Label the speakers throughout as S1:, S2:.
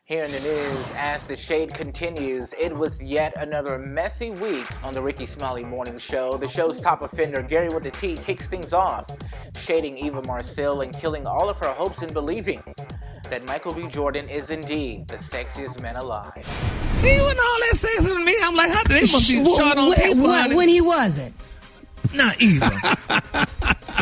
S1: Here in the news, as the shade continues, it was yet another messy week on the Rickey Smiley Morning Show. The show's top offender, Gary with the T, kicks things off, shading Eva Marcille and killing all of her hopes in believing that Michael B. Jordan is indeed the sexiest man alive.
S2: He wasn't all that sexy to me. I'm like, how they must be short on people.
S3: When he wasn't.
S2: Not either.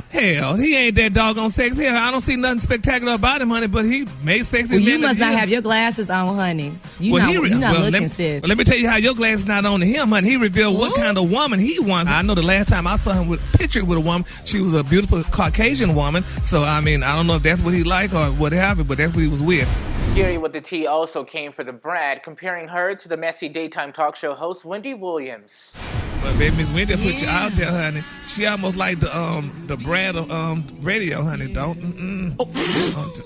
S2: Hell, he ain't that doggone sexy. Hell, I don't see nothing spectacular about him, honey, but he made sexy.
S3: Well, you must not have your glasses on, honey. You're not looking, sis.
S2: Let me tell you how your glasses not on to him, honey. He revealed what kind of woman he wants. I know the last time I saw him pictured with a woman, she was a beautiful Caucasian woman. So, I mean, I don't know if that's what he liked or whatever, but that's what he was with.
S1: Gary with the T also came for the brat, comparing her to the messy daytime talk show host Wendy Williams.
S2: But baby, Miss Wendy put you out there, honey. She almost like the brat of radio, honey.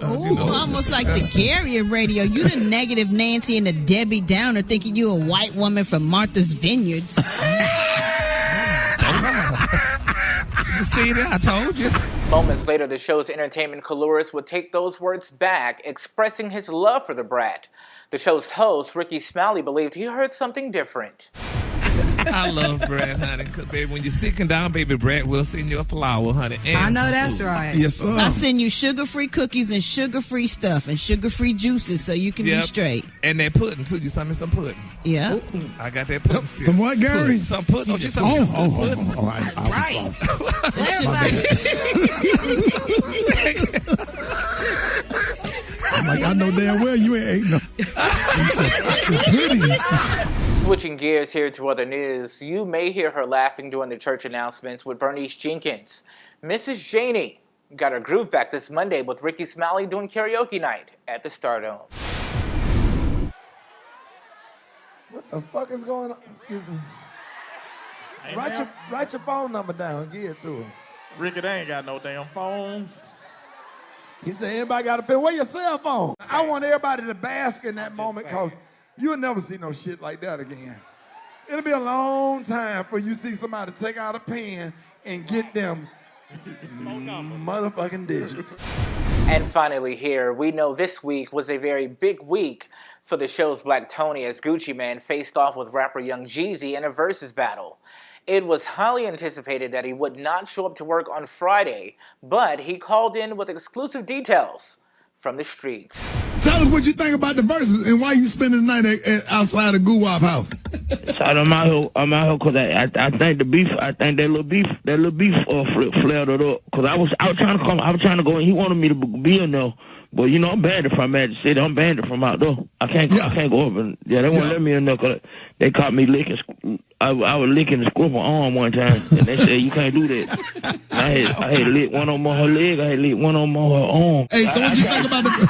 S4: Almost like the Gary of radio. You the negative Nancy and the Debbie Downer thinking you a white woman from Martha's Vineyards.
S2: You see that? I told you.
S1: Moments later, the show's entertainment colorist would take those words back, expressing his love for the brat. The show's host, Rickey Smiley, believed he heard something different.
S2: I love Brad, honey, because, baby, when you're sitting down, baby, Brad will send you a flower, honey.
S3: I know that's right.
S2: Yes, sir.
S4: I send you sugar-free cookies and sugar-free stuff and sugar-free juices so you can be straight.
S2: And that pudding, too. You sent me some pudding.
S4: Yeah.
S2: Ooh, I got that pudding still.
S5: Some what, Gary?
S2: Some pudding.
S5: Right. I'm like, I know damn well you ain't ate no.
S1: Switching gears here to other news, you may hear her laughing during the church announcements with Bernice Jenkins. Mrs. Janey got her groove back this Monday with Rickey Smiley doing karaoke night at the Stardome.
S6: What the fuck is going on? Excuse me. Write your phone number down and give it to her.
S7: Ricky, they ain't got no damn phones.
S6: He said, everybody got a pen. Where your cell phone? I want everybody to bask in that moment because you'll never see no shit like that again. It'll be a long time for you see somebody take out a pen and get them motherfucking digits.
S1: And finally here, we know this week was a very big week for the show's Black Tony as Gucci Mane faced off with rapper Young Jeezy in a Verzuz battle. It was highly anticipated that he would not show up to work on Friday, but he called in with exclusive details from the streets.
S5: Tell us what you think about the Verzuz and why you spending the night outside of Goo-Wop house.
S8: So I'm out here because I think the beef, I think that little beef flared it up. Because I was trying to go and he wanted me to be in there. But you know, I'm banned from Magic City. I'm banned from outdoor. I can't go up and they won't let me in there because they caught me licking. I was licking the scruff arm one time, and they said you can't do that. I had lick one on her leg. I had lick one on her arm.
S5: Hey, so what you think about the?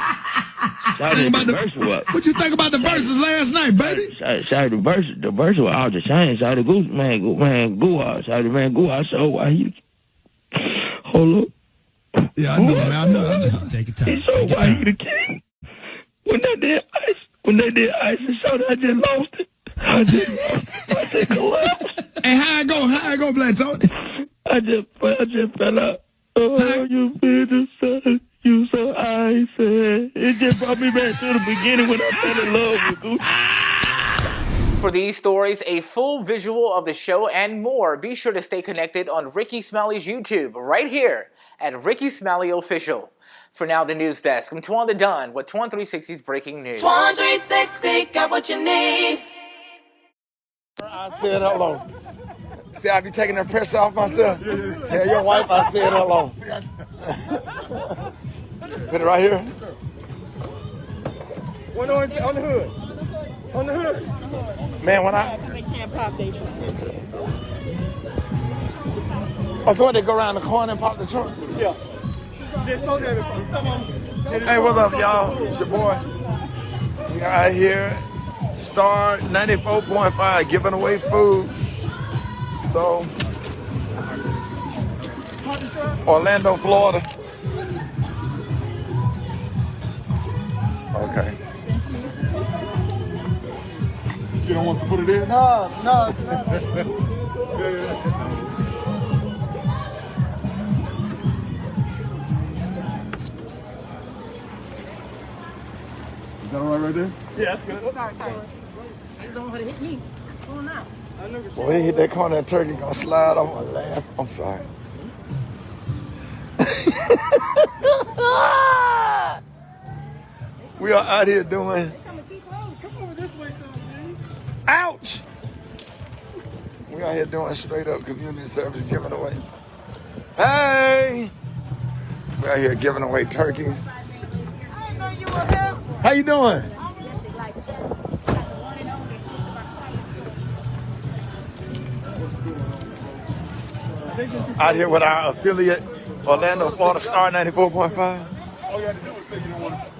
S5: What you think about the Verzuz last night, baby?
S8: Shout the Verzuz was out the chain. Shout the goose man, Goo out. Shout the man Goo out. So why he? Hold up.
S5: Yeah, I know, man. I know.
S8: Take your time. So why he the king? When they did ice and soda, I just lost it. I just collapsed.
S5: Hey, how I go, Black Tony?
S8: I just fell out. Oh, you been the you so icy. It just brought me back to the beginning when I fell in love with Gucci.
S1: For these stories, a full visual of the show and more, be sure to stay connected on Rickey Smiley's YouTube right here at Rickey Smiley Official. For now, the news desk. I'm Twan the Don with Twan 360's breaking news.
S9: Twan 360, got what you need.
S6: I said hello. See, I be taking the pressure off myself. Tell your wife I said hello. Put it right here. One on the hood. On the hood. Man, when they can't pop their trunk. Oh, so they go around the corner and pop the trunk? Yeah. Hey, what's up, y'all? It's your boy. We out here, Star 94.5, giving away food. So, Orlando, Florida. Okay. You don't want to put it in? No. Is that all right, right there?
S7: Yeah, that's good.
S3: Sorry. He's the one who hit me. Come on now.
S6: Boy, he hit that corner, that turkey gonna slide off my laugh. I'm sorry. We are out here doing.
S7: Come over this way, son, please.
S6: Ouch! We out here doing straight up community service, giving away. Hey! We out here giving away turkeys.
S7: I didn't know you were here.
S6: How you doing? Out here with our affiliate, Orlando, Florida Star 94.5.
S7: All you had to do was say you don't want to.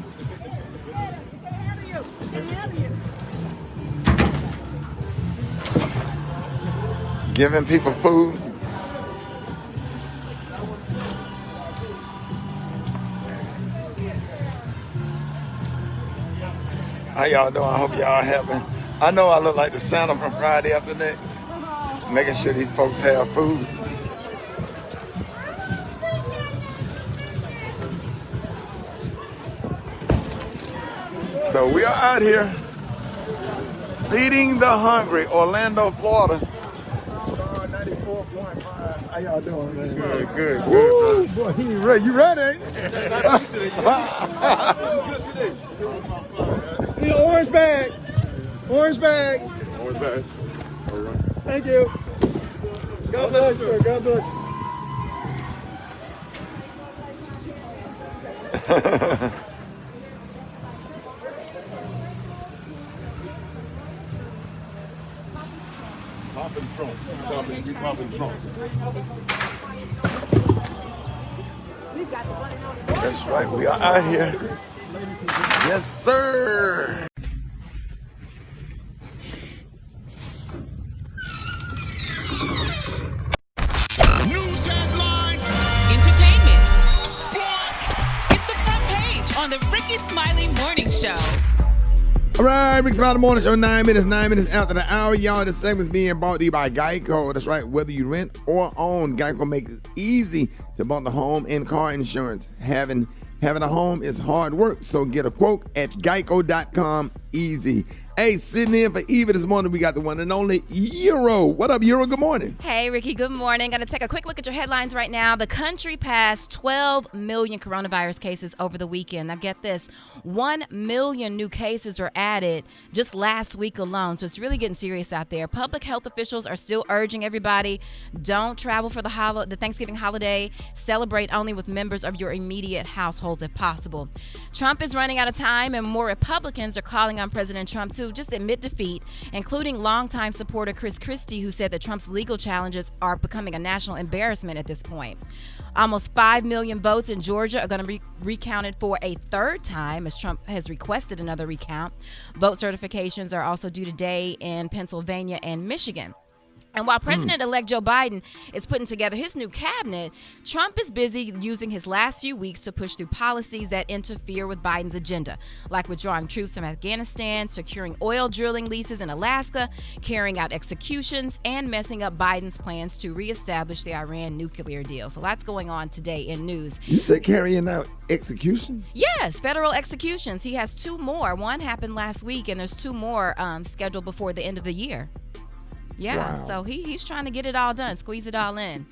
S6: Giving people food. How y'all doing? I hope y'all happy. I know I look like the Santa from Friday After Next. Making sure these folks have food. So we are out here feeding the hungry, Orlando, Florida. Star 94.5. How y'all doing, man?
S7: Good.
S6: Woo, boy, he ready. You ready, ain't you?
S7: Need an orange bag. Orange bag. All right. Thank you. God bless you, sir. God bless you. Popping trunks. You popping trunks.
S6: That's right. We are out here. Yes, sir.
S9: News headlines, entertainment, sports. It's the front page on the Rickey Smiley Morning Show.
S6: All right, Rickey Smiley Morning Show, 9 minutes after the hour. Y'all, this segment's being brought to you by Geico. That's right, whether you rent or own, Geico makes it easy to bundle home and car insurance. Having a home is hard work, so get a quote at geico.com easy. Hey, sitting in for Eva this morning, we got the one and only Euro. What up, Euro? Good morning.
S10: Hey, Ricky. Good morning. Going to take a quick look at your headlines right now. The country passed 12 million coronavirus cases over the weekend. Now, get this. 1 million new cases were added just last week alone. So it's really getting serious out there. Public health officials are still urging everybody, don't travel for the Thanksgiving holiday. Celebrate only with members of your immediate households if possible. Trump is running out of time, and more Republicans are calling on President Trump to just admit defeat, including longtime supporter Chris Christie, who said that Trump's legal challenges are becoming a national embarrassment at this point. Almost 5 million votes in Georgia are going to be recounted for a third time, as Trump has requested another recount. Vote certifications are also due today in Pennsylvania and Michigan. And while President-elect Joe Biden is putting together his new cabinet, Trump is busy using his last few weeks to push through policies that interfere with Biden's agenda, like withdrawing troops from Afghanistan, securing oil drilling leases in Alaska, carrying out executions, and messing up Biden's plans to reestablish the Iran nuclear deal. So lots going on today in news.
S6: You said carrying out executions?
S10: Yes, federal executions. He has 2 more. One happened last week, and there's 2 more scheduled before the end of the year. Yeah, wow. So he's trying to get it all done, squeeze it all in.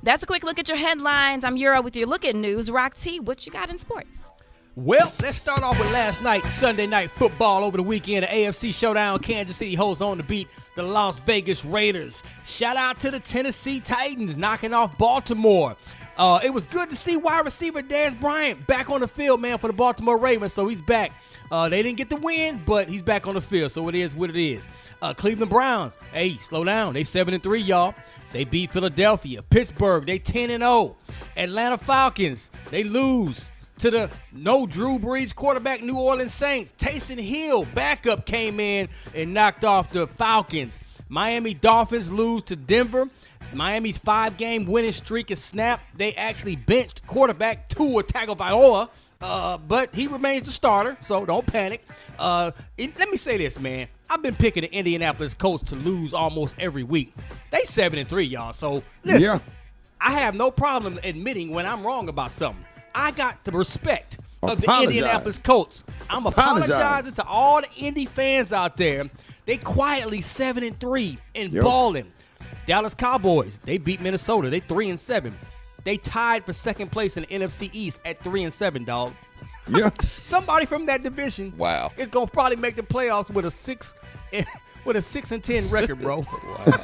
S10: That's a quick look at your headlines. I'm Euro with your look at news. Rock T, what you got in sports?
S11: Well, let's start off with last night, Sunday night football over the weekend. The AFC Showdown, Kansas City holds on to beat the Las Vegas Raiders. Shout out to the Tennessee Titans knocking off Baltimore. It was good to see wide receiver Dez Bryant back on the field, man, for the Baltimore Ravens, so he's back. They didn't get the win, but he's back on the field, so it is what it is. Cleveland Browns, hey, slow down. They 7-3, y'all. They beat Philadelphia. Pittsburgh, they 10-0. Atlanta Falcons, they lose to the no Drew Brees quarterback New Orleans Saints. Taysom Hill, backup, came in and knocked off the Falcons. Miami Dolphins lose to Denver. Miami's 5-game winning streak is snapped. They actually benched quarterback Tua Tagovailoa. But he remains the starter, so don't panic. Let me say this, man. I've been picking the Indianapolis Colts to lose almost every week. They 7-3, y'all. So, listen, yeah. I have no problem admitting when I'm wrong about something. I got to respect of the Indianapolis Colts. I'm apologizing to all the Indy fans out there. They quietly 7-3 and balling. Dallas Cowboys, they beat Minnesota. They 3-7. They tied for second place in the NFC East at 3-7, dog.
S12: Yeah.
S11: Somebody from that division is gonna probably make the playoffs with a 6-10 record, bro.
S12: Wow.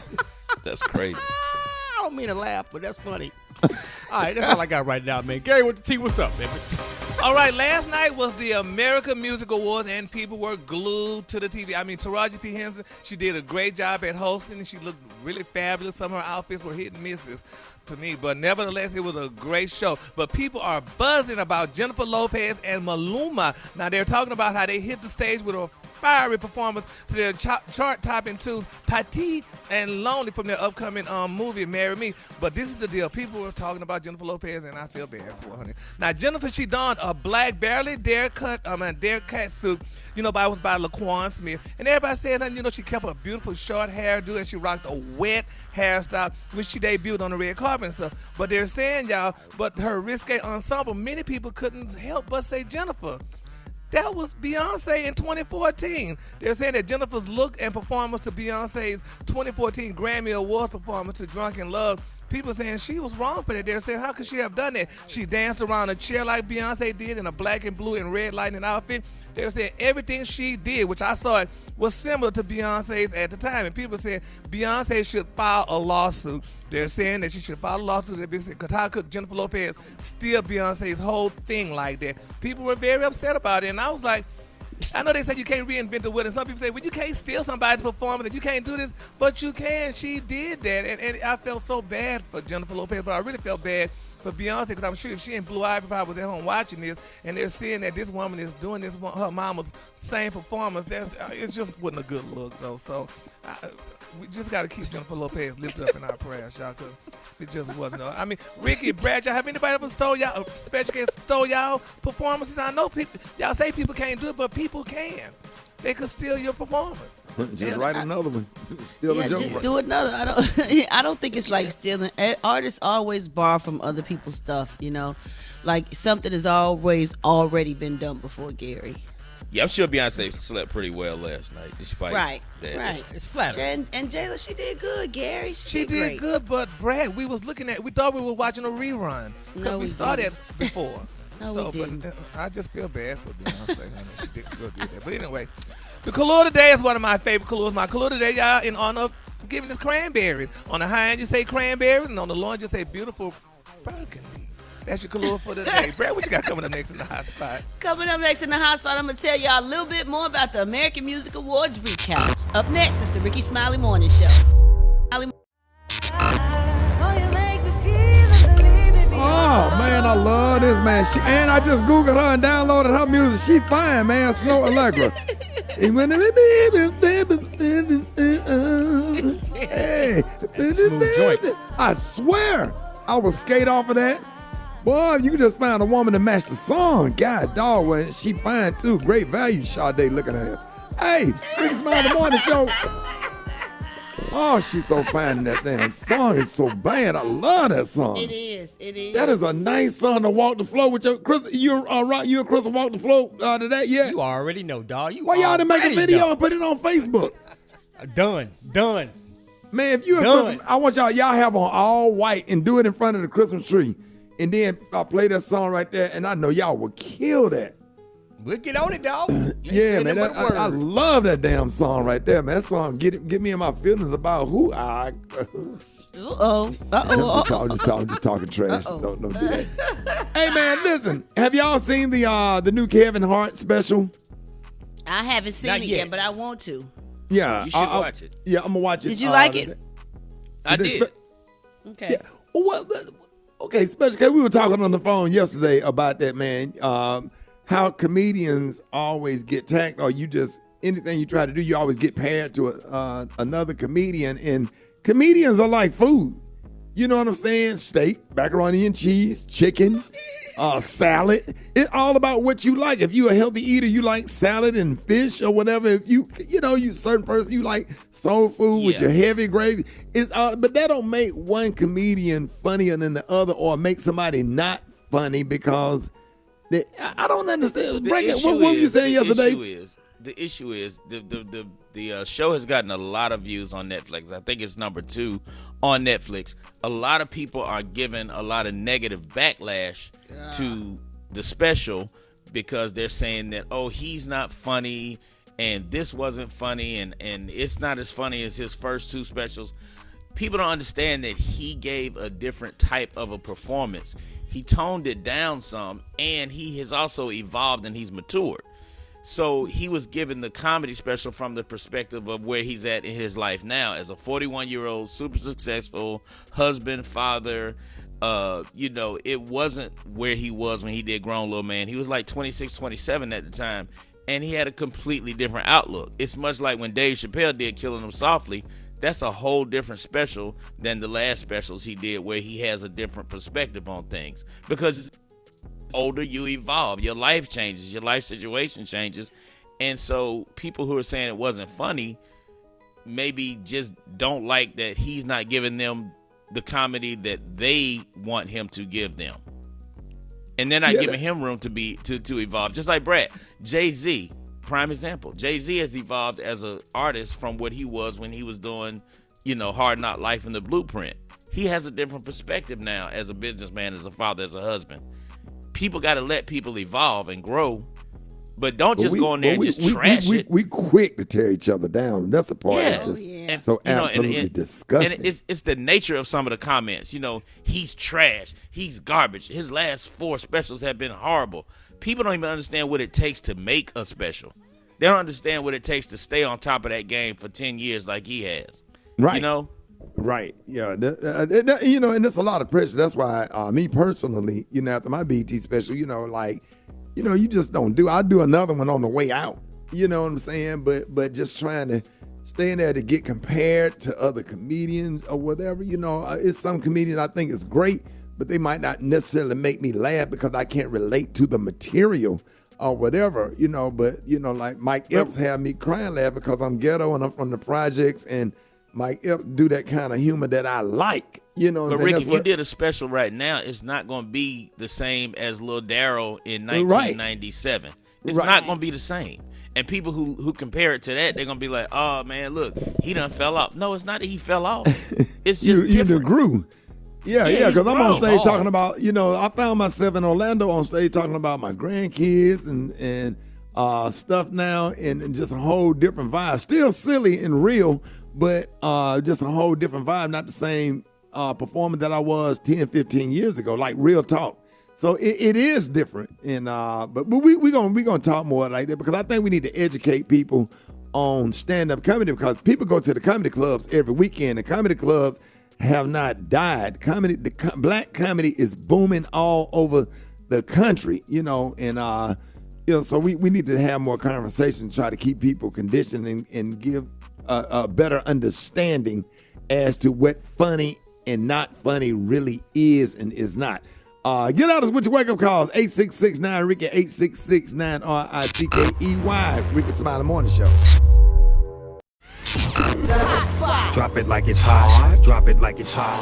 S12: That's crazy.
S11: I don't mean to laugh, but that's funny. All right, that's all I got right now, man. Gary with the T, what's up, baby?
S2: All right, last night was the American Music Awards, and people were glued to the TV. I mean, Taraji P. Henson, she did a great job at hosting, and she looked really fabulous. Some of her outfits were hit and misses to me, but nevertheless, it was a great show. But people are buzzing about Jennifer Lopez and Maluma. Now, they're talking about how they hit the stage with a fiery performance to their chart-topping tunes, Patti and Lonely, from their upcoming movie, Marry Me. But this is the deal. People were talking about Jennifer Lopez, and I feel bad for her. Now, Jennifer, she donned a black, barely cut suit, but it was by Laquan Smith. And everybody said, she kept a beautiful short hairdo, and she rocked a wet hairstyle, which she debuted on the red carpet and stuff. But they're saying, y'all, but her risque ensemble, many people couldn't help but say Jennifer. That was Beyonce in 2014. They're saying that Jennifer's look and performance to Beyonce's 2014 Grammy Awards performance to Drunk in Love, people saying she was wrong for that. They're saying, how could she have done that? She danced around a chair like Beyonce did in a black and blue and red lightning outfit. They're saying everything she did, which I saw it, was similar to Beyonce's at the time. And people said Beyonce should file a lawsuit. They're saying that she should file a lawsuit because how could Jennifer Lopez steal Beyonce's whole thing like that? People were very upset about it. And I was like, I know they said you can't reinvent the wheel, and some people say, well, you can't steal somebody's performance, and you can't do this, but you can. She did that, and I felt so bad for Jennifer Lopez, but I really felt bad for Beyonce, because I'm sure if she and Blue Ivy probably was at home watching this, and they're seeing that this woman is doing this, her mama's same performance, it just wasn't a good look, though. So we just got to keep Jennifer Lopez lifted up in our prayers, y'all, because it just wasn't. I mean, Ricky, Brad, y'all have anybody ever stole y'all, special case stole y'all performances? I know people, y'all say people can't do it, but people can. They could steal your performance.
S12: Just write another one. Steal a joke.
S4: Just do another. I don't think it's like stealing. Artists always borrow from other people's stuff, Like something has always already been done before, Gary.
S12: Yeah, I'm sure Beyonce slept pretty well last night, despite that.
S4: Right.
S11: It's flattering.
S4: And Jayla, she did good, Gary.
S2: She did good, but Brad, we thought we were watching a rerun. Because we saw that before.
S4: No, we didn't.
S2: But I just feel bad for Beyonce. She did good that. But anyway, the color today is one of my favorite colors. My color today, y'all, in honor of giving us cranberries. On the high end, you say cranberries, and on the low end, you say beautiful burgundy. That's your color for today. Brad, what you got coming up next in the hot spot?
S4: Coming up next in the hot spot, I'm going to tell y'all a little bit more about the American Music Awards recap. Up next is the Rickey Smiley Morning Show.
S6: Oh, man, I love this, man. And I just Googled her and downloaded her music. She fine, man. Slow Allegra. Hey.
S11: Smooth joint.
S6: I swear I will skate off of that. Boy, you just found a woman to match the song. God, dog, well, she fine, too. Great value, Sade, looking at her. Hey, Rickey Smiley Morning Show. Oh, she's so fine in that damn song. It's so bad. I love that song.
S4: It is.
S6: That is a nice song to walk the floor with your Chris. You and Chris walk the floor to that yet?
S11: You already know, dog.
S6: Why y'all didn't make a video and put it on Facebook?
S11: Done.
S6: Man, if you and Chris, I want y'all have on all white and do it in front of the Christmas tree. And then I'll play that song right there, and I know y'all will kill that.
S11: We'll get on it, dog.
S6: Yeah, man. I love that damn song right there, man. That song get me in my feelings about who I. Just talking trash. Don't do that. Hey, man, listen. Have y'all seen the new Kevin Hart special?
S4: I haven't seen it yet, but I want to.
S6: Yeah,
S12: you should watch it.
S6: Yeah, I'm gonna watch it.
S4: Did you like it?
S12: I did.
S6: Okay. Yeah. Well, okay, special case. We were talking on the phone yesterday about that, man. How comedians always get tagged, or you just anything you try to do, you always get paired to another comedian. And comedians are like food. You know what I'm saying? Steak, macaroni and cheese, chicken, salad. It's all about what you like. If you're a healthy eater, you like salad and fish or whatever. If you certain person, you like soul food with your heavy gravy. But that don't make one comedian funnier than the other or make somebody not funny because I don't understand. What were you saying yesterday?
S12: The issue is the show has gotten a lot of views on Netflix. I think it's number 2 on Netflix. A lot of people are giving a lot of negative backlash to the special because they're saying that, oh, he's not funny and this wasn't funny and it's not as funny as his first 2 specials. People don't understand that he gave a different type of a performance. He toned it down some, and he has also evolved and he's matured. So he was given the comedy special from the perspective of where he's at in his life now as a 41-year-old, super successful husband, father. It wasn't where he was when he did Grown Little Man. He was like 26, 27 at the time, and he had a completely different outlook. It's much like when Dave Chappelle did Killing Them Softly. That's a whole different special than the last specials he did where he has a different perspective on things. Because older, you evolve, your life changes, your life situation changes, and so people who are saying it wasn't funny maybe just don't like that he's not giving them the comedy that they want him to give them, and they're not giving him room to evolve. Just like Brad, Jay-Z, prime example. Jay-Z has evolved as an artist from what he was when he was doing Hard Knock Life and The Blueprint. He has a different perspective now as a businessman, as a father, as a husband. People got to let people evolve and grow, but don't just go in there and just trash it.
S6: We quick to tear each other down. That's the part that's just so absolutely disgusting.
S12: And it's the nature of some of the comments. He's trash. He's garbage. His last 4 specials have been horrible. People don't even understand what it takes to make a special. They don't understand what it takes to stay on top of that game for 10 years like he has.
S6: Right. Right. Yeah. And there's a lot of pressure. That's why me personally, after my BT special, you just don't do. I'll do another one on the way out. You know what I'm saying? But just trying to stay in there to get compared to other comedians or whatever. It's some comedians I think is great, but they might not necessarily make me laugh because I can't relate to the material or whatever. But like Mike Epps had me crying laugh because I'm ghetto and I'm from the projects, and Mike Epps do that kind of humor that I like,
S12: But Rick, if you did a special right now, it's not going to be the same as Lil Darryl in 1997. It's not going to be the same. And people who compare it to that, they're going to be like, oh, man, look, he done fell off. No, it's not that he fell off. It's just different.
S6: You grew. Yeah, because I'm on stage talking about, I found myself in Orlando on stage talking about my grandkids and stuff now and just a whole different vibe. Still silly and real, but just a whole different vibe, not the same performer that I was 10, 15 years ago, like real talk. So it is different, and but we gonna talk more like that because I think we need to educate people on stand-up comedy because people go to the comedy clubs every weekend. The comedy clubs have not died. Black comedy is booming all over the country, and so we need to have more conversation, try to keep people conditioned and give a better understanding as to what funny and not funny really is and is not. Get out us with your wake-up calls. 8669-RICKY, 8669-RICKEY, Rickey Smiley Morning Show.
S13: Drop it like it's hot. Drop it like it's hot.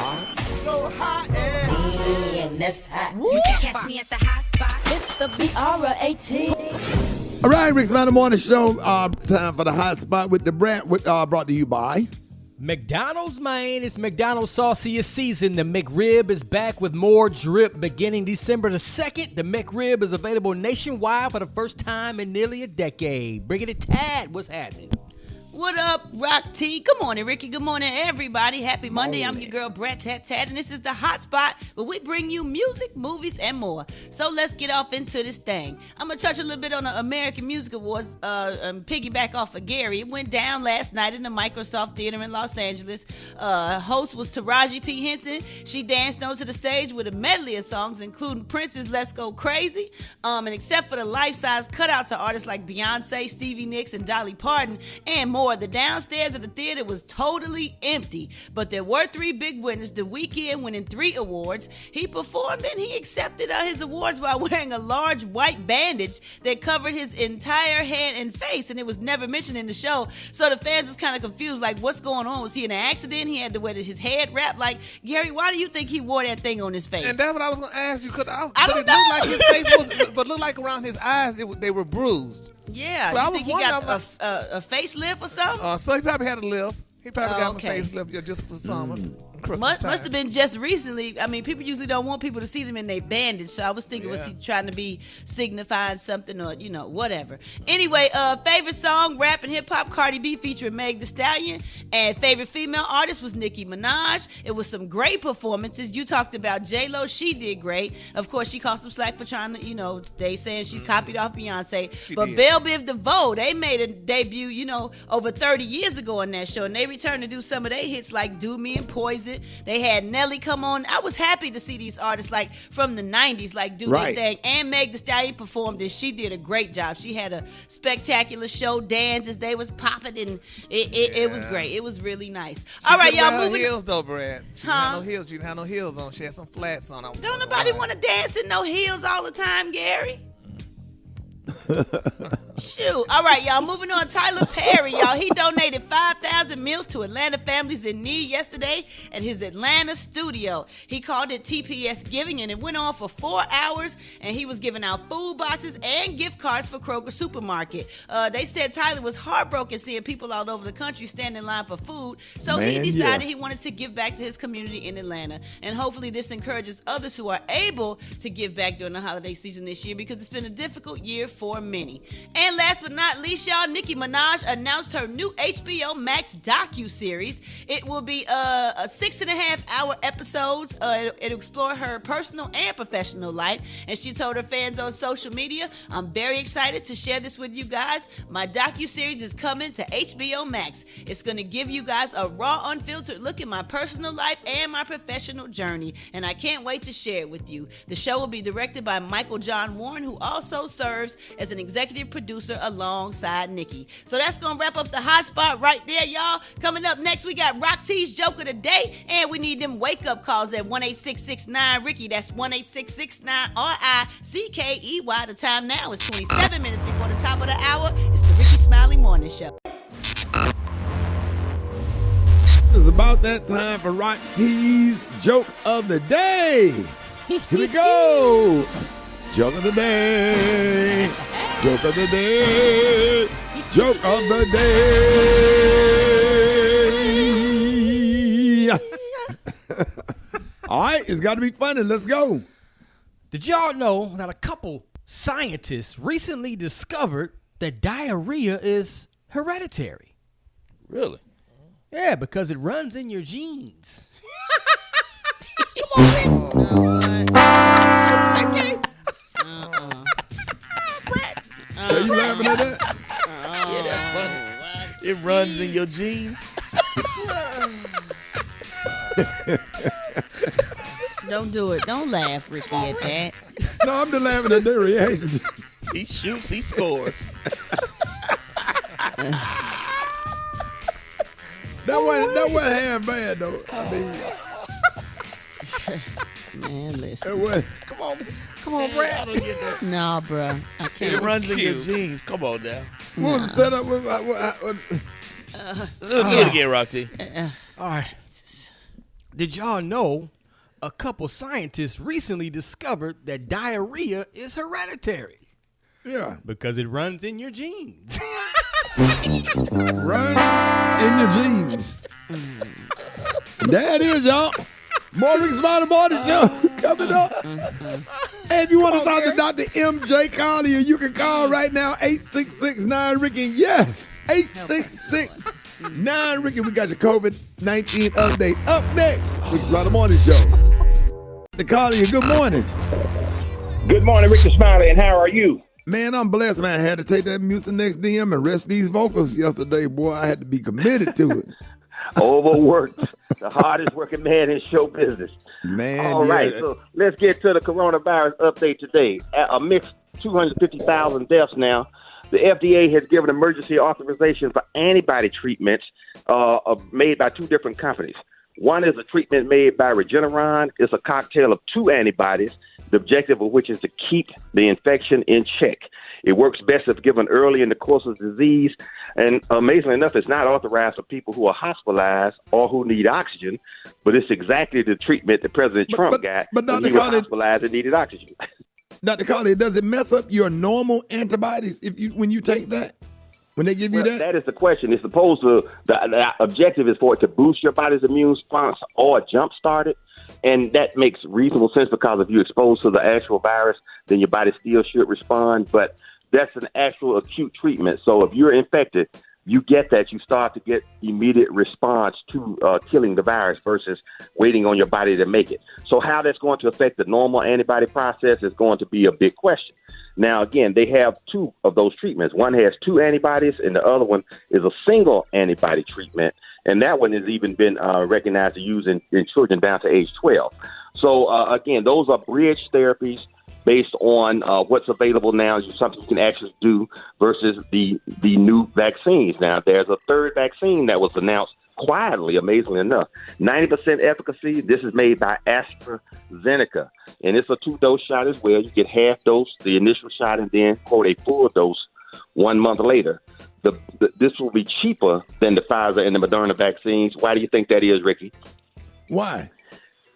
S9: So hot and that's hot. You can catch me at the hot spot. It's the BR18.
S6: All right, Rickey Smiley Morning Show. Time for the hot spot with the brat. Brought to you by
S11: McDonald's, man. It's McDonald's sauciest season. The McRib is back with more drip beginning December the 2nd. The McRib is available nationwide for the first time in nearly a decade. Bringing it Tad. What's happening?
S4: What up, Rock T? Good morning, Ricky. Good morning, everybody. Happy Monday. I'm your girl, Brat Tat Tat, and this is the Hot Spot where we bring you music, movies, and more. So let's get off into this thing. I'm going to touch a little bit on the American Music Awards, piggyback off of Gary. It went down last night in the Microsoft Theater in Los Angeles. Host was Taraji P. Henson. She danced onto the stage with a medley of songs, including Prince's Let's Go Crazy. And except for the life-size cutouts of artists like Beyonce, Stevie Nicks, and Dolly Parton, and more more. The downstairs of the theater was totally empty, but there were 3 big winners. The Weeknd winning 3 awards. He performed and he accepted his awards while wearing a large white bandage that covered his entire head and face, and it was never mentioned in the show. So the fans was kind of confused, like, what's going on? Was he in an accident? He had to wear his head wrap. Like, Gary, why do you think he wore that thing on his face?
S2: And that's what I was going to ask you, because
S4: I don't know.
S2: Looked like his face was, but looked like around his eyes they were bruised.
S4: Yeah,
S2: so
S4: you think he got a facelift or something?
S2: So he probably had a lift. He probably got a facelift just for summer.
S4: Must have been just recently. I mean, people usually don't want people to see them in their bandage, so I was thinking, was he trying to be signifying something or, whatever. Anyway, favorite song, rap and hip-hop, Cardi B featuring Meg Thee Stallion, and favorite female artist was Nicki Minaj. It was some great performances. You talked about J-Lo. She did great. Of course, she caught some slack for trying to, they saying she copied off Beyonce. But Belle Biv DeVoe, they made a debut, over 30 years ago on that show, and they returned to do some of their hits like Do Me and Poison. They had Nelly come on. I was happy to see these artists like from the 90s like do their thing. And Meg Thee Stallion performed and she did a great job. She had a spectacular show, dances. They was popping and it was great. It was really nice. All right, y'all moving.
S2: Heels though, Brad. She didn't have no heels. She didn't have no heels on. She had some flats on.
S4: Don't nobody want to dance in no heels all the time, Gary. Shoot. All right, y'all. Moving on. Tyler Perry, y'all. He donated 5,000 meals to Atlanta families in need yesterday at his Atlanta studio. He called it TPS Giving, and it went on for 4 hours, and he was giving out food boxes and gift cards for Kroger Supermarket. They said Tyler was heartbroken seeing people all over the country stand in line for food, so he decided he wanted to give back to his community in Atlanta, and hopefully this encourages others who are able to give back during the holiday season this year because it's been a difficult year for many. And last but not least, y'all, Nicki Minaj announced her new HBO Max docu-series. It will be a 6.5-hour episodes. It'll explore her personal and professional life. And she told her fans on social media, I'm very excited to share this with you guys. My docu-series is coming to HBO Max. It's going to give you guys a raw, unfiltered look at my personal life and my professional journey. And I can't wait to share it with you. The show will be directed by Michael John Warren, who also serves as an executive producer alongside Nicki. So that's going to wrap up the hot spot right there, y'all. Coming up next, we got Rock T's Joke of the Day, and we need them wake-up calls at 1-866-9-RICKEY. That's 1-866-9-RICKEY. The time now is 27 minutes before the top of the hour. It's the Rickey Smiley Morning Show.
S6: It's about that time for Rock T's Joke of the Day. Here we go. Joke of the day. Joke of the day. Joke of the day. All right, it's got to be funny. Let's go.
S11: Did y'all know that a couple scientists recently discovered that diarrhea is hereditary?
S12: Really?
S11: Yeah, because it runs in your genes.
S4: Come on,
S6: Are you laughing at that?
S12: Yeah, that's funny. It runs in your genes.
S4: Don't do it. Don't laugh, Ricky, at that.
S6: No, I'm just laughing at their reaction.
S12: He shoots, he scores.
S6: That wasn't half bad, though. I mean,
S4: man, listen.
S12: Come on, Brad. I don't get that.
S4: No, bro. I can't.
S12: It runs in your genes. Come on now.
S6: What was the setup with?
S12: Do it again, Rocky.
S11: All right. Did y'all know a couple scientists recently discovered that diarrhea is hereditary?
S6: Yeah.
S11: Because it runs in your genes.
S6: Runs in your genes. There it is, y'all. More Rickey Smiley Morning Show coming up. Hey, if you want to talk to Dr. MJ Collier, you can call right now, 866-9-RICKEY. Yes, 866-9-RICKEY. We got your COVID-19 updates. Up next, Rickey Smiley Morning Show. Dr. Collier, good morning.
S14: Good morning, Rickey Smiley, and how are you?
S6: Man, I'm blessed, man. I had to take that Mucinex DM and rest these vocals yesterday, boy. I had to be committed to it.
S14: Overworked. The hardest working man in show business.
S6: Man,
S14: all right, so let's get to the coronavirus update today. Amidst 250,000 deaths now, The FDA has given emergency authorization for antibody treatments made by 2 different companies. One is a treatment made by Regeneron. It's a cocktail of 2 antibodies, the objective of which is to keep the infection in check. It works best if given early in the course of the disease. And amazingly enough, it's not authorized for people who are hospitalized or who need oxygen, but it's exactly the treatment that President Trump got when he was hospitalized and needed oxygen.
S6: Dr. Carly, does it mess up your normal antibodies when you take that? When they give you that?
S14: That is the question. It's supposed to, the objective is for it to boost your body's immune response or jumpstart it. And that makes reasonable sense because if you're exposed to the actual virus, then your body still should respond. But that's an actual acute treatment. So if you're infected, you get that, you start to get immediate response to killing the virus versus waiting on your body to make it. So how that's going to affect the normal antibody process is going to be a big question. Now, again, they have 2 of those treatments. One has 2 antibodies, and the other one is a single antibody treatment. And that one has even been recognized to use in children down to age 12. So, again, those are bridge therapies based on what's available now, something you can actually do versus the new vaccines. Now, there's a 3rd vaccine that was announced quietly, amazingly enough. 90% efficacy. This is made by AstraZeneca. And it's a 2-dose shot as well. You get half dose, the initial shot, and then, quote, a full dose 1 month later. This will be cheaper than the Pfizer and the Moderna vaccines. Why do you think that is, Ricky?
S6: Why?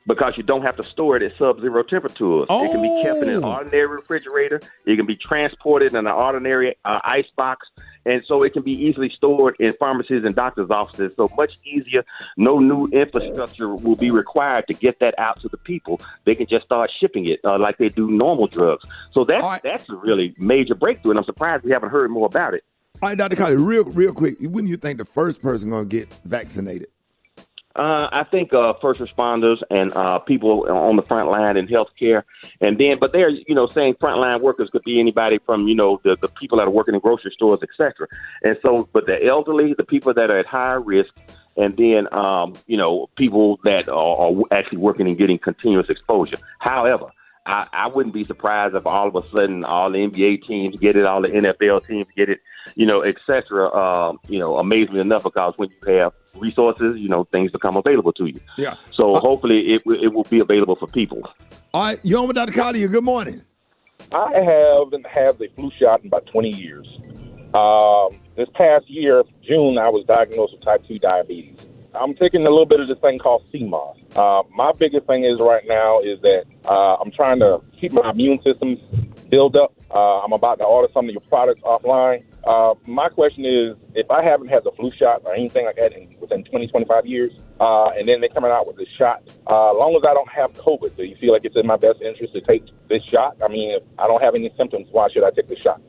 S14: Because you don't have to store it at sub-zero temperatures. It can be kept in an ordinary refrigerator. It can be transported in an ordinary ice box. And so it can be easily stored in pharmacies and doctors' offices. So much easier. No new infrastructure will be required to get that out to the people. They can just start shipping it like they do normal drugs. So that's a really major breakthrough, and I'm surprised we haven't heard more about it.
S6: All right, Dr. Carly, real quick, wouldn't you think the first person going to get vaccinated?
S14: I think first responders and people on the front line in healthcare, but they're saying frontline workers could be anybody from the people that are working in grocery stores, etc. And so, but the elderly, the people that are at higher risk, and then people that are actually working and getting continuous exposure. However, I wouldn't be surprised if all of a sudden all the NBA teams get it, all the NFL teams get it, et cetera. Amazingly enough, because when you have resources, things become available to you.
S6: Yeah.
S14: So hopefully it will be available for people.
S6: All right. You're on with Dr. Carly. Good morning.
S15: I haven't had the flu shot in about 20 years. This past year, June, I was diagnosed with type 2 diabetes. I'm taking a little bit of this thing called CMOS. My biggest thing is right now is that I'm trying to keep my immune system build up. I'm about to order some of your products offline. My question is, if I haven't had the flu shot or anything like that within 20, 25 years, and then they're coming out with this shot, as long as I don't have COVID, do you feel like it's in my best interest to take this shot? I mean, if I don't have any symptoms, why should I take the shot?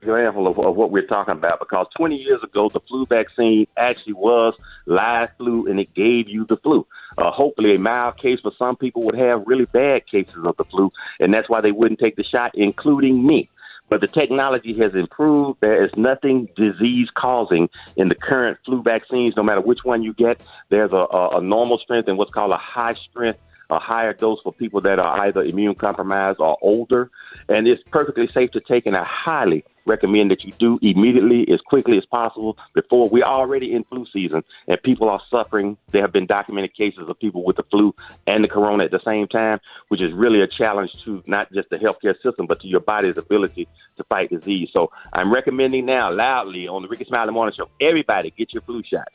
S14: Example of what we're talking about, because 20 years ago the flu vaccine actually was live flu and it gave you the flu. Hopefully a mild case for some people would have really bad cases of the flu, and that's why they wouldn't take the shot, including me. But the technology has improved. There is nothing disease-causing in the current flu vaccines, no matter which one you get. There's a normal strength and what's called a high strength, a higher dose for people that are either immune compromised or older. And it's perfectly safe to take, and I highly recommend that you do immediately, as quickly as possible, before we're already in flu season and people are suffering. There have been documented cases of people with the flu and the corona at the same time, which is really a challenge to not just the healthcare system, but to your body's ability to fight disease. So I'm recommending now loudly on the Rickey Smiley Morning Show, everybody get your flu shots.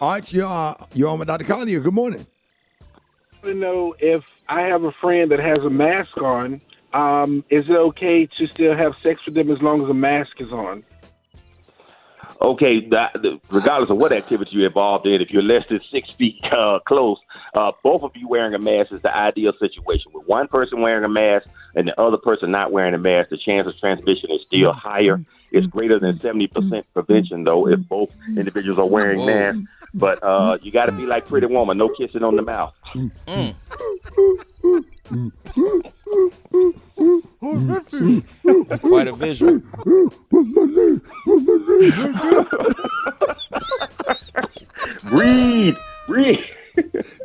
S6: All right, you're on with Dr. Collier. Good morning.
S16: I want to know if I have a friend that has a mask on, is it okay to still have sex with them as long as a mask is on?
S14: Okay, regardless of what activity you're involved in, if you're less than 6 feet close, both of you wearing a mask is the ideal situation. With one person wearing a mask and the other person not wearing a mask, the chance of transmission is still higher. It's greater than 70% prevention, though, if both individuals are wearing masks. But you got to be like Pretty Woman, no kissing on the mouth.
S12: That's quite a visual.
S14: Breathe.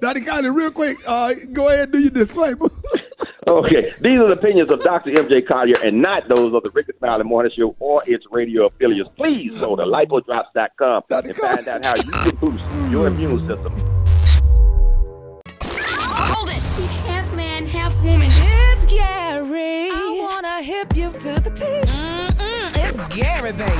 S6: Dr. Conley, real quick, go ahead and do your disclaimer.
S14: Okay, these are the opinions of Dr. MJ Collier and not those of the Rickey Smiley Morning Show or its radio affiliates. Please go to lipodrops.com and find out how you can boost your immune system.
S10: Hold it. He's half man, half woman. It's Gary. I wanna hip you to the teeth. It's Gary, baby.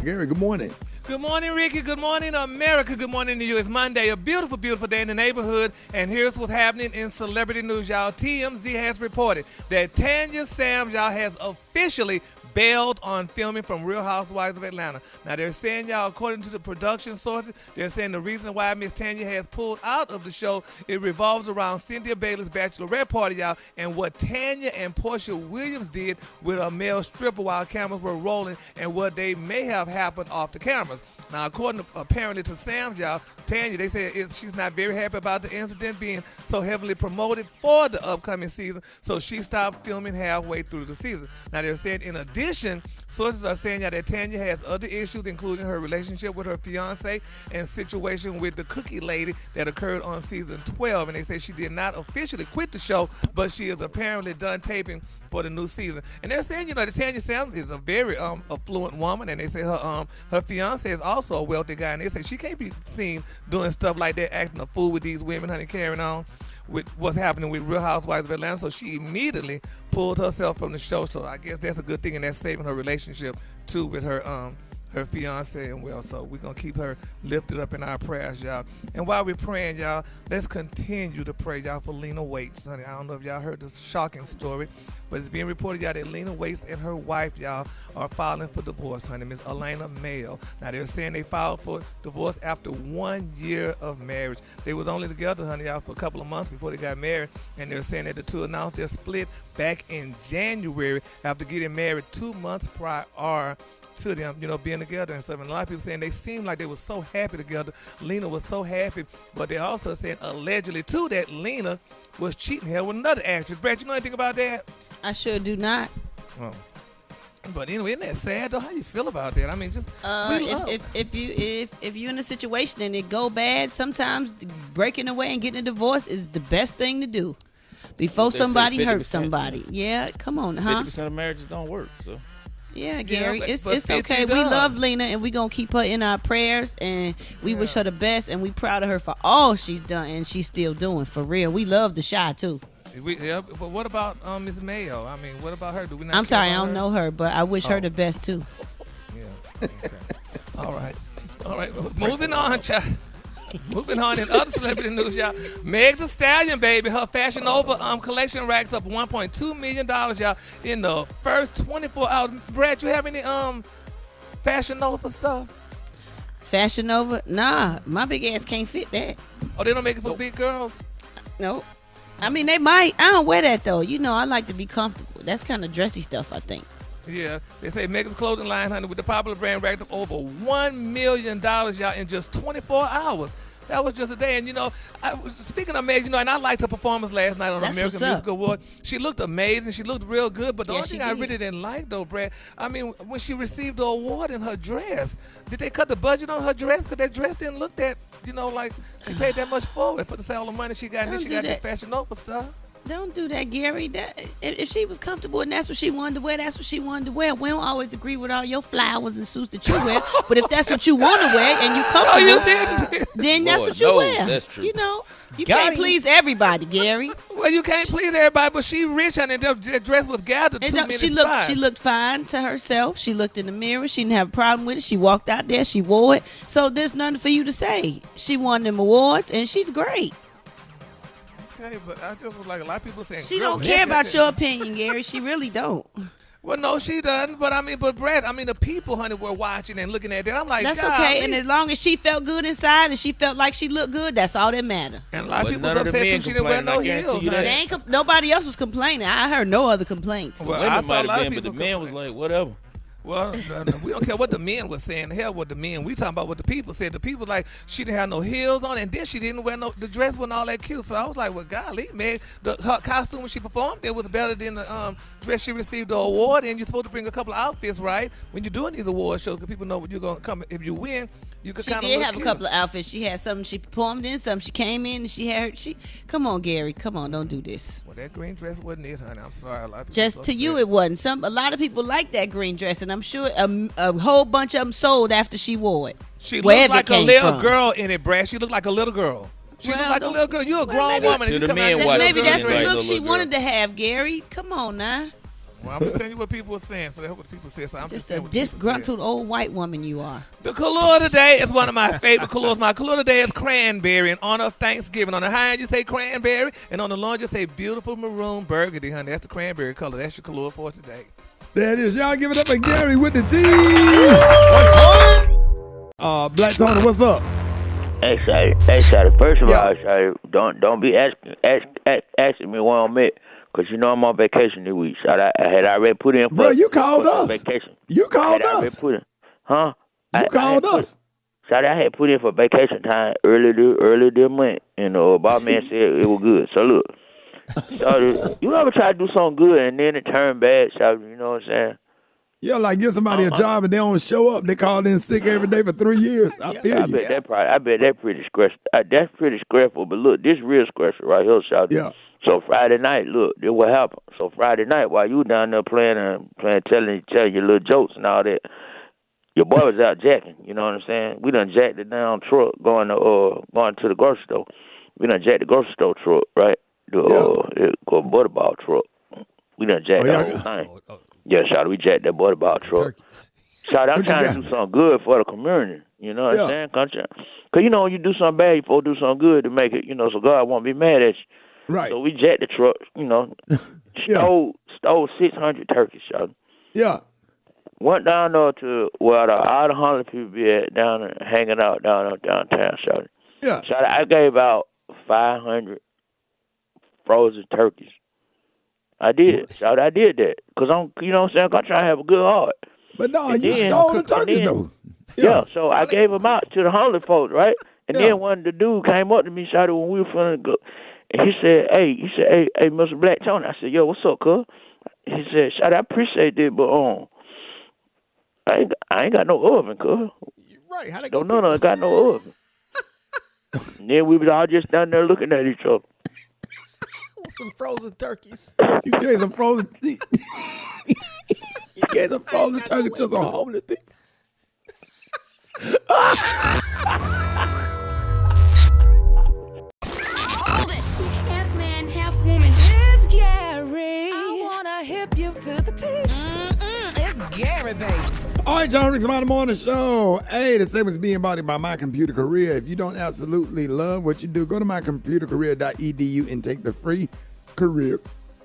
S5: Gary, good morning.
S2: Good morning, Ricky. Good morning, America. Good morning to you. It's Monday, a beautiful, beautiful day in the neighborhood. And here's what's happening in celebrity news, y'all. TMZ has reported that Tanya Sams, y'all, has officially bailed on filming from Real Housewives of Atlanta. Now, they're saying, y'all, according to the production sources, they're saying the reason why Miss Tanya has pulled out of the show, it revolves around Cynthia Bailey's bachelorette party, y'all, and what Tanya and Portia Williams did with a male stripper while cameras were rolling and what they may have happened off the cameras. Now, according to, apparently to Sam, y'all, Tanya, they say she's not very happy about the incident being so heavily promoted for the upcoming season, so she stopped filming halfway through the season. Now, they're saying, in addition, sources are saying that Tanya has other issues, including her relationship with her fiance and situation with the cookie lady that occurred on season 12. And they say she did not officially quit the show, but she is apparently done taping for the new season. And they're saying, that Tanya Sams is a very affluent woman, and they say her fiance is also a wealthy guy, and they say she can't be seen doing stuff like that, acting a fool with these women, honey, carrying on with what's happening with Real Housewives of Atlanta. So she immediately pulled herself from the show. So I guess that's a good thing, and that's saving her relationship too with her fiance. And well, so we're gonna keep her lifted up in our prayers, y'all. And while we're praying, y'all, let's continue to pray, y'all, for Lena Waithe, honey. I don't know if y'all heard this shocking story, but it's being reported, y'all, that Lena Waithe and her wife, y'all, are filing for divorce, honey, Miss Elena Mayo. Now, they're saying they filed for divorce after 1 year of marriage. They was only together, honey, y'all, for a couple of months before they got married, and they're saying that the two announced their split back in January after getting married 2 months prior to them, being together and stuff. And a lot of people saying they seemed like they were so happy together. Lena was so happy, but they also said allegedly too that Lena was cheating here with another actress. Brett, you know anything about that?
S4: I sure do not.
S2: Oh. But anyway, isn't that sad though? How you feel about that? I mean, just
S4: if you're in a situation and it go bad, sometimes breaking away and getting a divorce is the best thing to do before somebody hurts somebody. Yeah, come on, huh?
S12: 50% of marriages don't work, so.
S4: Yeah, Gary, it's okay. We love Lena, and we're going to keep her in our prayers, and we wish her the best, and we proud of her for all she's done, and she's still doing, for real. We love the Shy, too.
S2: But what about Miss Mayo? I mean, what about her? Do we not?
S4: I'm sorry, I don't know her, but I wish her the best, too.
S2: Yeah. Okay. All right. Moving on, child. Moving on in other celebrity news, y'all. Meg Thee Stallion, baby, her Fashion Nova collection racks up $1.2 million, y'all, in the first 24 hours. Brad, you have any Fashion Nova stuff?
S4: Fashion Nova? Nah, my big ass can't fit that.
S2: Oh, they don't make it for big girls?
S4: Nope. I mean, they might. I don't wear that, though. I like to be comfortable. That's kind of dressy stuff, I think.
S2: Yeah, they say Megan's clothing line, honey, with the popular brand racked up over $1 million, y'all, in just 24 hours. That was just a day. And, speaking of Meg, and I liked her performance last night on the American Music Award. She looked amazing. She looked real good. But the only thing I really didn't like, though, Brad, I mean, when she received the award in her dress, did they cut the budget on her dress? Because that dress didn't look that, like she paid that much for it. For all the money she got, and then she got this Fashion Nova stuff.
S4: Don't do that, Gary. If she was comfortable and that's what she wanted to wear, that's what she wanted to wear. We don't always agree with all your flowers and suits that you wear, but if that's what you want to wear and you comfortable, then that's what you wear.
S12: That's true.
S4: You can't please everybody, Gary.
S2: Well, you can't please everybody, but she rich and that dress was gathered too many spots.
S4: She looked fine to herself. She looked in the mirror. She didn't have a problem with it. She walked out there. She wore it. So there's nothing for you to say. She won them awards and she's great.
S2: Okay, but I just was like a lot of people saying
S4: she don't care about your opinion, Gary. She really don't.
S2: Well, no, she doesn't. But Brad, the people, honey, were watching and looking at that. I'm like,
S4: that's okay. And as long as she felt good inside and she felt like she looked good, that's all that mattered.
S2: And a lot of people was upset too. She didn't wear no heels.
S4: Nobody else was complaining. I heard no other complaints.
S12: Well, women might have been, but the man was like, whatever.
S2: Well, we don't care what the men were saying. Hell, what the men. We talking about what the people said. The people like she didn't have no heels on, and then she didn't wear the dress wasn't all that cute. So I was like, well, golly, man, her costume when she performed it was better than the dress she received the award. And you're supposed to bring a couple of outfits, right? When you're doing these award shows, because people know what you're gonna come. If you win, you could kind of.
S4: She did have a couple of outfits. She had something she performed in, something she came in, and she had her. Come on, Gary, come on, don't do this.
S2: Well, that green dress wasn't it, honey. I'm sorry. A lot of
S4: Just to you, it wasn't. A lot of people like that green dress, and I'm sure a whole bunch of them sold after she wore it.
S2: She looked like a little girl in it, Brad. She looked like a little girl. She looked like a little girl. You're a grown woman.
S12: To the men watching,
S4: maybe that's the
S12: like
S4: look she wanted to have, Gary. Come on now.
S2: Well, I'm just telling you what people were saying. So that's what people said. So I'm
S4: just
S2: saying
S4: a
S2: what
S4: disgruntled old white woman you are.
S2: The color today is one of my favorite colors. My color today is cranberry in honor of Thanksgiving. On the high end, you say cranberry, and on the low end, you say beautiful maroon burgundy, honey. That's the cranberry color. That's your color for today.
S5: There it is. Y'all give it up for Gary with the T. Black Tony, what's up?
S8: Hey, Shotty. First of all, Shotty, don't be asking me where I'm at, because you know I'm on vacation this week. Shotty, I had already put in for.
S5: Bro, you called us.
S8: Vacation.
S5: You called us.
S8: Huh?
S5: You called us.
S8: Shotty, I had put in for vacation time early this month, and Bob man said it was good. So look. Shawty, you ever try to do something good and then it turn bad, Shawty, you know what I'm saying?
S5: Yeah, like give somebody a job and they don't show up. They call in sick every day for 3 years. I
S8: bet that's pretty stressful. That's pretty stressful. But look, this real stressful right here, Shawty.
S5: Yeah.
S8: So Friday night, look, this what happened. So Friday night, while you down there playing, telling your little jokes and all that, your boy was out jacking. You know what I'm saying? We done jacked the down truck going to the grocery store. We done jacked the grocery store truck, right? The butterball truck. We done jacked that whole thing. Yeah, Shawty, we jacked that butterball truck. Shawty, I'm trying to do something good for the community. You know what I'm saying? Because, you know, when you do something bad, you supposed to do something good to make it, you know, so God won't be mad at you.
S5: Right.
S8: So we jacked the truck, you know, stole 600 turkeys, Shawty.
S5: Yeah.
S8: Went down there to where all the 100 people be at, hanging out downtown, Shawty.
S5: Yeah.
S8: Shawty, I gave out 500 frozen turkeys. I did. Shawty, I did that. Because you know what I'm saying? I'm trying to have a good heart.
S5: But no, you stole the turkeys, though.
S8: Yeah, so I gave them out to the homeless folks, right? And then one of the dude came up to me, Shawty, when we were finna go. And he said, hey, Mr. Black Tony. I said, yo, what's up, cuz? He said, Shawty, I appreciate that, but I ain't got no oven, cuz.
S11: Right, how they
S8: go? No, I got no oven. And then we was all just down there looking at each other.
S11: Some frozen turkeys.
S5: You gave some frozen turkey to some homeless people.
S17: Hold it. Half man, half woman. It's Gary. I wanna hip you to the T. It's Gary, baby.
S5: All right, y'all, Rickey Smiley Morning Show. Hey, the segment's being embodied by My Computer Career. If you don't absolutely love what you do, go to mycomputercareer.edu and take the free career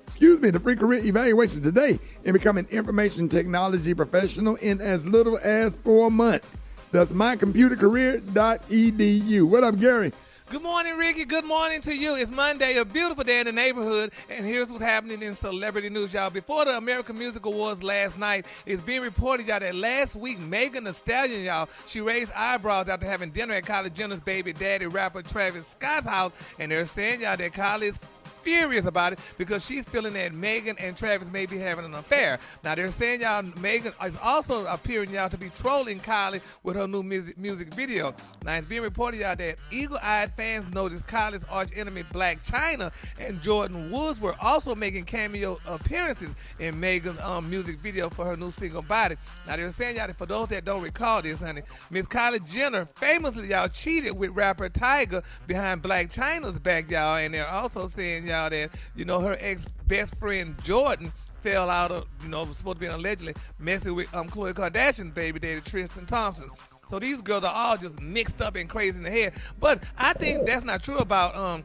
S5: evaluation today and become an information technology professional in as little as 4 months. That's mycomputercareer.edu. What up, Gary?
S2: Good morning, Ricky. Good morning to you. It's Monday, a beautiful day in the neighborhood, and here's what's happening in celebrity news, y'all. Before the American Music Awards last night, it's being reported, y'all, that last week, Megan Thee Stallion, y'all, she raised eyebrows after having dinner at Kylie Jenner's baby daddy, rapper Travis Scott's house, and they're saying, y'all, that Kylie is furious about it because she's feeling that Megan and Travis may be having an affair. Now, they're saying, y'all, Megan is also appearing, y'all, to be trolling Kylie with her new music video. Now, it's being reported, y'all, that eagle-eyed fans noticed Kylie's arch enemy, Black China, and Jordan Woods were also making cameo appearances in Megan's music video for her new single, Body. Now, they're saying, y'all, that for those that don't recall this, honey, Miss Kylie Jenner famously, y'all, cheated with rapper Tyga behind Black China's back, y'all, and they're also saying, y'all, that, you know, her ex-best friend Jordan fell out of, you know, was supposed to be allegedly messing with Khloe Kardashian's baby daddy, Tristan Thompson. So these girls are all just mixed up and crazy in the head. But I think that's not true about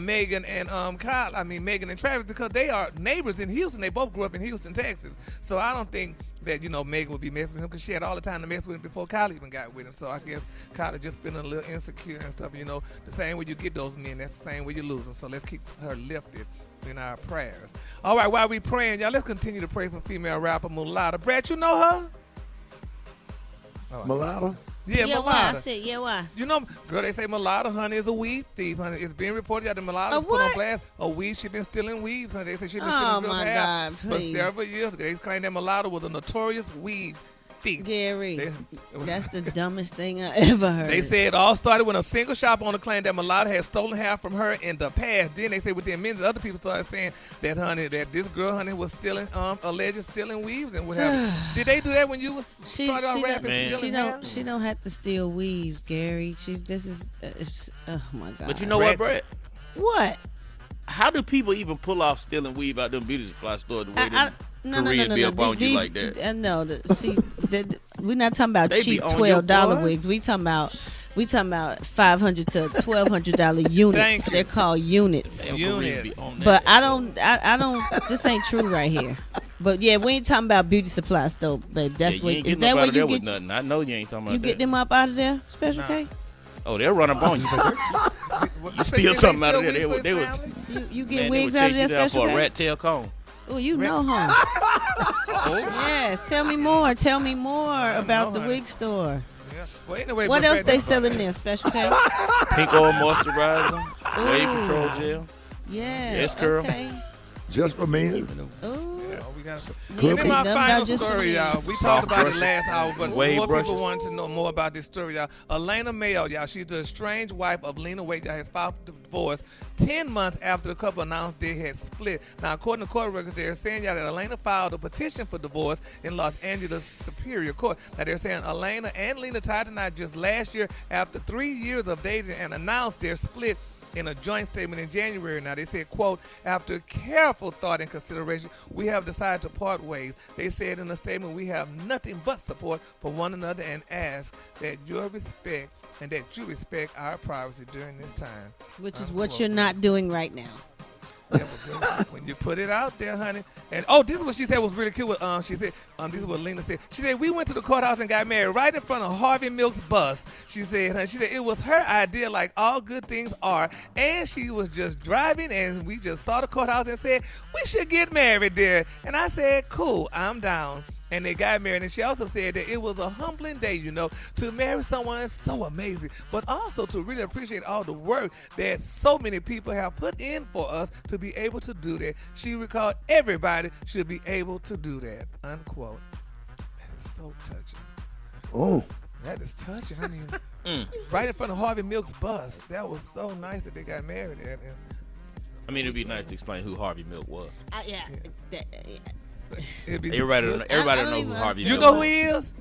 S2: Megan and Megan and Travis, because they are neighbors in Houston. They both grew up in Houston, Texas. So I don't think that, you know, Megan would be messing with him, because she had all the time to mess with him before Kylie even got with him. So I guess Kylie just feeling a little insecure and stuff. You know, the same way you get those men, that's the same way you lose them. So let's keep her lifted in our prayers. All right, while we praying, y'all, let's continue to pray for female rapper Mulata. Brad, you know her?
S5: Mulatto?
S2: Yeah,
S4: why? I
S2: mulatto.
S4: said, yeah, why?
S2: You know, girl, they say mulatto, honey, is a weave thief, honey. It's being reported that the mulatto was put on blast. A weave, she been stealing weaves, honey. They say she been stealing girls' hair
S4: God, please.
S2: for several years ago. They claim that mulatto was a notorious weave thief.
S4: Gary, that's the dumbest thing I ever heard.
S2: They say it all started when a single shop owner claimed that mulatto had stolen hair from her in the past. Then they say within minutes, other people started saying that, honey, that this girl, honey, was stealing, alleged stealing weaves and what have you. Did they do that when you was started out rapping?
S4: She don't have to steal weaves, Gary. Oh my God.
S12: But you know what, Brett?
S4: What?
S12: How do people even pull off stealing weave out them beauty supply stores the way them Koreans be up on you like that?
S4: No, we're not talking about
S12: They be
S4: cheap
S12: on your
S4: $12
S12: boy.
S4: wigs. We talking about $500 to $1,200 units. They're called units. But I don't. This ain't true right here. But yeah, we ain't talking about beauty supply store, babe. That's
S12: you
S4: what.
S12: ain't
S4: Is
S12: getting
S4: that
S12: up
S4: where
S12: out of there
S4: you
S12: with
S4: get?
S12: nothing. I know you ain't talking about
S4: You
S12: that.
S4: get them up out of there, Special K?
S12: Oh, they'll run up on you. You steal something out of there. They would.
S4: You get wigs out of there,
S12: Special
S4: Special
S12: for a
S4: K?
S12: rat tail comb.
S4: Oh, you know, huh? Yes. Tell me more. Tell me more about the wig store.
S2: Well, anyway,
S4: What else they selling there, Special K?
S12: Pink oil moisturizer, wave control gel.
S4: Yeah.
S12: S curl.
S4: Okay.
S5: Just for men.
S2: And then my final story, y'all. We talked about it last hour, but
S12: Wave
S2: more
S12: brushes.
S2: people wanted to know more about this story, y'all. Elena Mayo, y'all. She's the estranged wife of Lena Waithe, y'all, has filed for divorce 10 months after the couple announced they had split. Now, according to court records, they're saying, y'all, that Elena filed a petition for divorce in Los Angeles Superior Court. Now, they're saying Elena and Lena tied the knot just last year after 3 years of dating and announced their split in a joint statement in January. Now, they said, quote, after careful thought and consideration, we have decided to part ways. They said in a statement, we have nothing but support for one another and ask that you respect our privacy during this time.
S4: Which is what you're not doing right now.
S2: Yeah, but when you put it out there, honey, and this is what she said was really cool. She said, this is what Lena said. She said, we went to the courthouse and got married right in front of Harvey Milk's bus. She said, it was her idea, like all good things are, and she was just driving, and we just saw the courthouse and said, we should get married there. And I said, cool, I'm down. And they got married, and she also said that it was a humbling day, to marry someone so amazing, but also to really appreciate all the work that so many people have put in for us to be able to do that. She recalled everybody should be able to do that, unquote. That is so touching.
S5: Oh.
S2: That is touching. I mean, right in front of Harvey Milk's bus. That was so nice that they got married.
S12: I mean, it'd be nice to explain who Harvey Milk was.
S2: Everybody
S12: don't know who Harvey Milk
S2: You know
S12: was.
S2: who he is?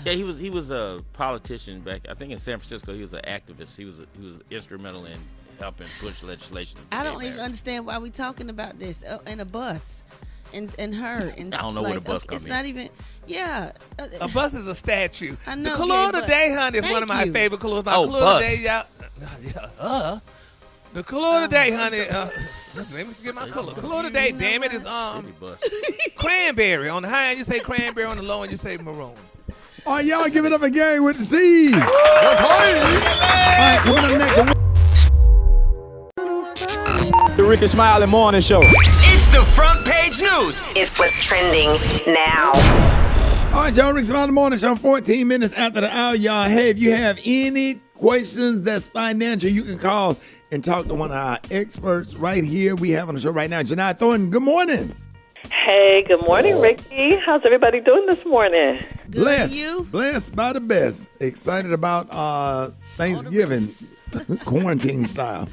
S12: Yeah, he was a politician back. I think in San Francisco, he was an activist. He was instrumental in helping push legislation.
S4: I don't even understand why we talking about this in a bus, and her. And
S12: I don't know where the bus comes
S4: It's
S12: in.
S4: not even. Yeah.
S2: A bus is a statue.
S4: I know.
S2: The color of the day, honey, is one of my favorite colors. My color of the day, y'all. The color of the day, honey. Let me get my color. Color of the day, damn it, is cranberry. On the high end, you say cranberry. On the low end, you say maroon.
S5: All right, y'all give it up again with the T. All right, coming up next.
S18: The Rickey Smiley Morning Show.
S19: It's the front page news. It's what's trending now.
S5: All right, y'all, Rickey Smiley Morning Show, 14 minutes after the hour, y'all. Hey, if you have any questions that's financial, you can call and talk to one of our experts right here. We have on the show right now, Janai Thornton. Good morning.
S20: Hey, good morning, Ricky. How's everybody doing this morning?
S5: Blessed by the best. Excited about Thanksgiving, quarantine style.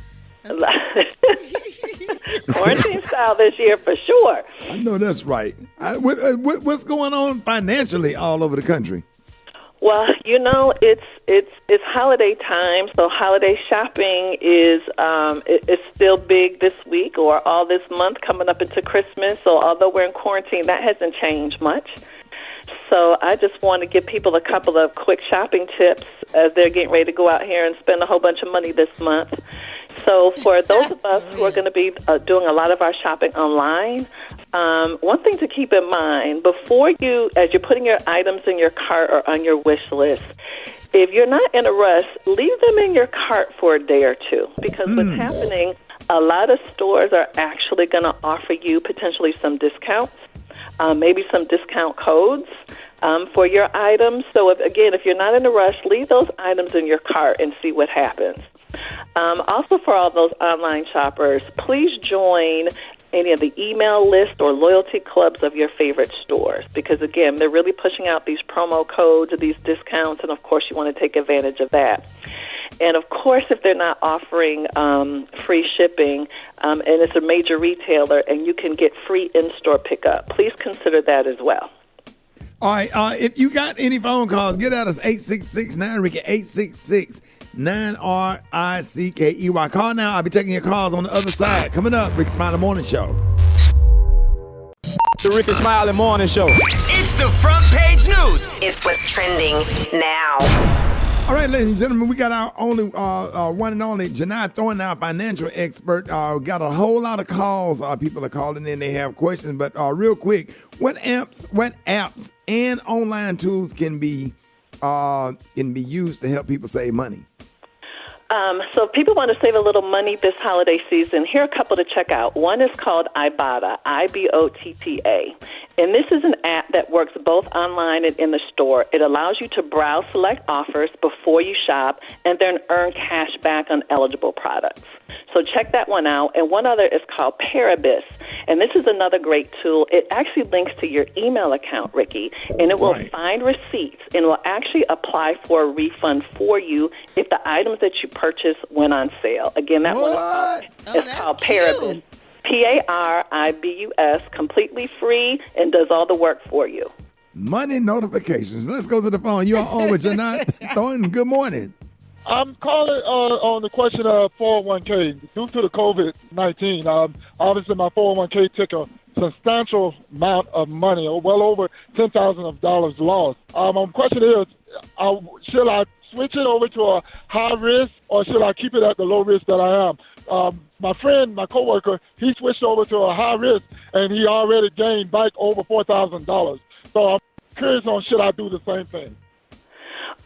S20: Quarantine style this year for sure.
S5: I know that's right. What's going on financially all over the country?
S20: Well, it's holiday time, so holiday shopping is it's still big this week or all this month coming up into Christmas. So although we're in quarantine, that hasn't changed much. So I just want to give people a couple of quick shopping tips as they're getting ready to go out here and spend a whole bunch of money this month. So for those of us who are going to be doing a lot of our shopping online, one thing to keep in mind, as you're putting your items in your cart or on your wish list, if you're not in a rush, leave them in your cart for a day or two. Because what's happening, a lot of stores are actually going to offer you potentially some discounts, maybe some discount codes. for your items. So, if you're not in a rush, leave those items in your cart and see what happens. Also, for all those online shoppers, please join any of the email list or loyalty clubs of your favorite stores, because, again, they're really pushing out these promo codes, these discounts, and, of course, you want to take advantage of that. And, of course, if they're not offering free shipping and it's a major retailer and you can get free in-store pickup, please consider that as well.
S5: All right, if you got any phone calls, get at us, 866-9-RICKY, 866-9-RICKEY. Call now. I'll be taking your calls on the other side. Coming up, Rickey Smiley Morning Show.
S18: The Rickey Smiley Morning Show.
S19: It's the front page news. It's what's trending now.
S5: All right, ladies and gentlemen, we got our only one and only Janai Thornton, our financial expert. Got a whole lot of calls. People are calling in. They have questions. But real quick, what apps and online tools can be used to help people save money?
S20: So if people want to save a little money this holiday season, here are a couple to check out. One is called Ibotta, IBOTTA. And this is an app that works both online and in the store. It allows you to browse select offers before you shop and then earn cash back on eligible products. So check that one out. And one other is called Parabis. And this is another great tool. It actually links to your email account, Ricky, and it will find receipts and will actually apply for a refund for you if the items that you purchase went on sale. Again, that one is called Parabis. Paribus, completely free and does all the work for you.
S5: Money notifications. Let's go to the phone. You are on with Janai Thornton. Good morning.
S7: I'm calling on the question of 401k. Due to the COVID-19, obviously my 401k took a substantial amount of money, well over $10,000 lost. My question is, should I switch it over to a high risk or should I keep it at the low risk that I am? My friend, my coworker, he switched over to a high risk and he already gained back over $4,000. So I'm curious on should I do the same thing?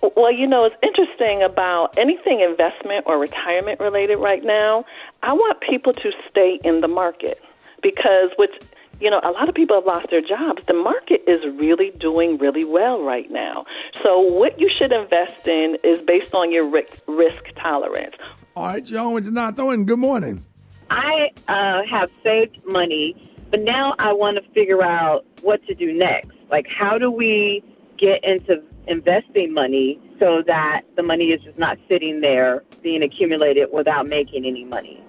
S20: Well, it's interesting about anything investment or retirement related right now. I want people to stay in the market because a lot of people have lost their jobs. The market is really doing really well right now. So what you should invest in is based on your risk tolerance.
S5: All right, John, with Janai Thornton, good morning.
S21: I have saved money, but now I want to figure out what to do next. Like, how do we get into investing money so that the money is just not sitting there being accumulated without making any money?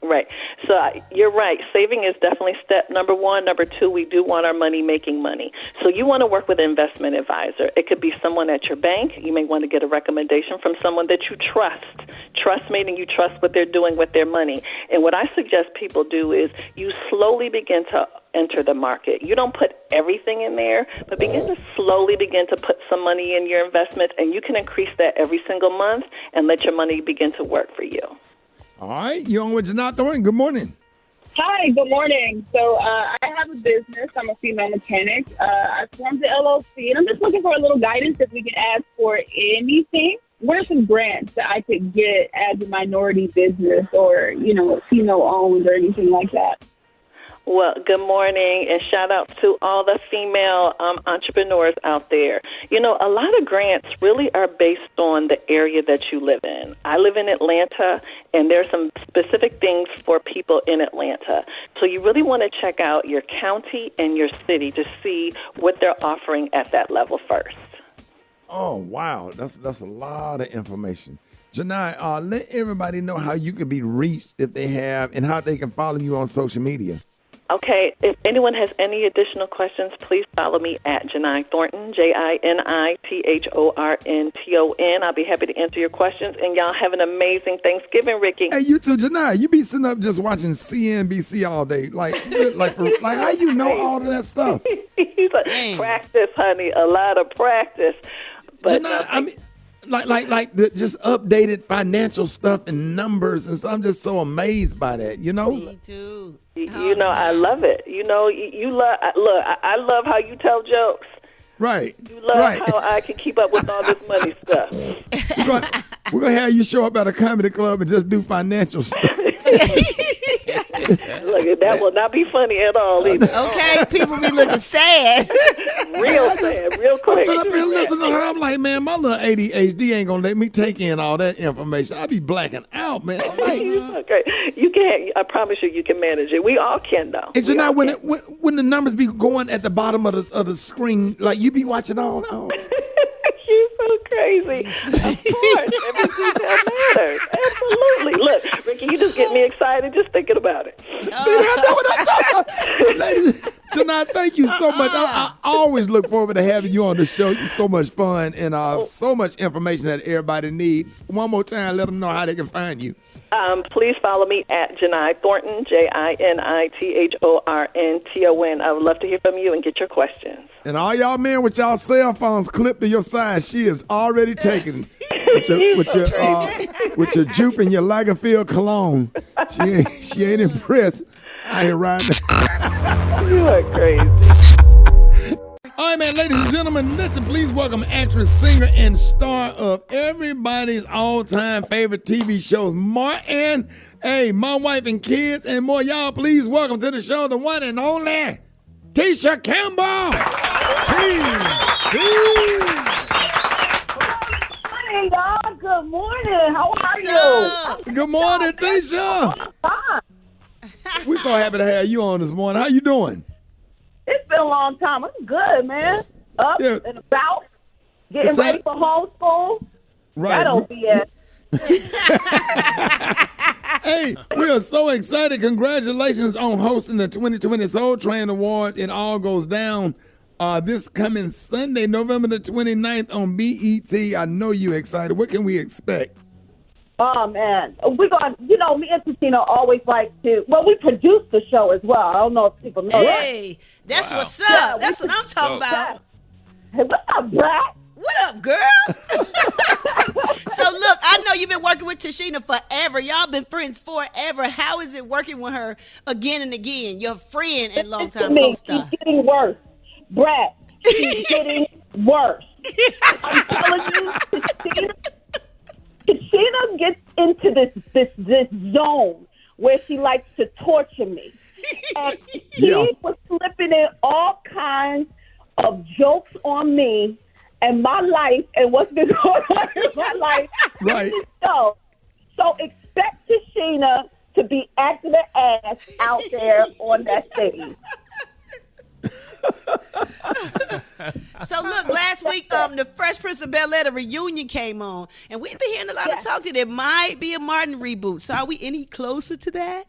S20: Right. So you're right. Saving is definitely step number one. Number two, we do want our money making money. So you want to work with an investment advisor. It could be someone at your bank. You may want to get a recommendation from someone that you trust. Trust meaning you trust what they're doing with their money. And what I suggest people do is you slowly begin to enter the market. You don't put everything in there, but begin to slowly begin to put some money in your investments, and you can increase that every single month and let your money begin to work for you.
S5: All right, you're on with Janai Thornton. Good morning.
S22: Hi, good morning. So I have a business. I'm a female mechanic. I formed the LLC, and I'm just looking for a little guidance if we can ask for anything. What are some grants that I could get as a minority business or, female-owned or anything like that?
S20: Well, good morning, and shout out to all the female entrepreneurs out there. A lot of grants really are based on the area that you live in. I live in Atlanta, and there's some specific things for people in Atlanta. So you really want to check out your county and your city to see what they're offering at that level first.
S5: Oh, wow. That's a lot of information. Janai, let everybody know how you can be reached if they have and how they can follow you on social media.
S20: Okay, if anyone has any additional questions, please follow me at Janai Thornton, JINITHORNTON. I'll be happy to answer your questions, and y'all have an amazing Thanksgiving, Ricky.
S5: Hey, you too, Janai. You be sitting up just watching CNBC all day. Like how you know all of that stuff?
S20: He's like, practice, honey, a lot of practice. But
S5: Janai, just updated financial stuff and numbers and stuff. I'm just so amazed by that,
S4: Me too.
S20: I love it. You love. Look, I love how you tell jokes.
S5: Right.
S20: You love how I can keep up with all this money stuff.
S5: We're gonna have you show up at a comedy club and just do financial stuff.
S20: Look, that will not be funny at all either.
S4: Okay, people be looking sad.
S20: Real sad, real
S5: I
S20: quick.
S5: sit up here listening to her. I'm like, man, my little ADHD ain't gonna let me take in all that information. I be blacking out, man. I'm like,
S20: Okay, you can't. I promise you can manage it. We all can, though.
S5: and so now when the numbers be going at the bottom of the screen, like you be watching all.
S20: You're so crazy. Of course, every detail matters. Absolutely. Look, Ricky, you just get me excited just thinking about it.
S5: Ladies, Janai, thank you so much. I always look forward to having you on the show. You're so much fun and so much information that everybody needs. One more time, let them know how they can find you.
S20: Please follow me at Janai Thornton, JINITHORNTON. I would love to hear from you and get your questions.
S5: And all y'all men with y'all cell phones clipped to your side, she is already taken with your Jupe and your Lagerfeld cologne. She ain't impressed. I ain't riding.
S20: You are crazy.
S5: All right, man, ladies and gentlemen, listen, please welcome actress, singer, and star of everybody's all-time favorite TV shows, Martin, My Wife and Kids, and more. Y'all, please welcome to the show the one and only Tisha Campbell.
S22: Hey, y'all. Good morning. How are you?
S5: Good morning, Tisha. We're so happy to have you on this morning. How you doing?
S22: It's been a long time. I'm good, man. Up and about, getting ready for homeschool.
S5: Right.
S22: That'll be it.
S5: Hey, we are so excited. Congratulations on hosting the 2020 Soul Train Award. It all goes down this coming Sunday, November the 29th on BET. I know you're excited. What can we expect?
S22: Oh, man. We're going to, me and Tina always like to, we produce the show as well. I don't know if people know
S4: Hey, that's what's up.
S22: Yeah,
S4: That's what I'm talking about.
S22: Hey, what's up, Brad?
S4: What up, girl? So, look, I know you've been working with Tashina forever. Y'all been friends forever. How is it working with her again and again? Your friend and longtime co-star.
S22: She's getting worse. Brad, she's getting worse. I'm telling you, Tashina gets into this zone where she likes to torture me. And she was slipping in all kinds of jokes on me and my life and what's been going on in my life.
S5: Right.
S22: So expect Tashina to be acting her ass out there on that stage.
S4: So look, last week the Fresh Prince of Bel-Air the reunion came on, and we've been hearing a lot of talk that there might be a Martin reboot. So are we any closer to that?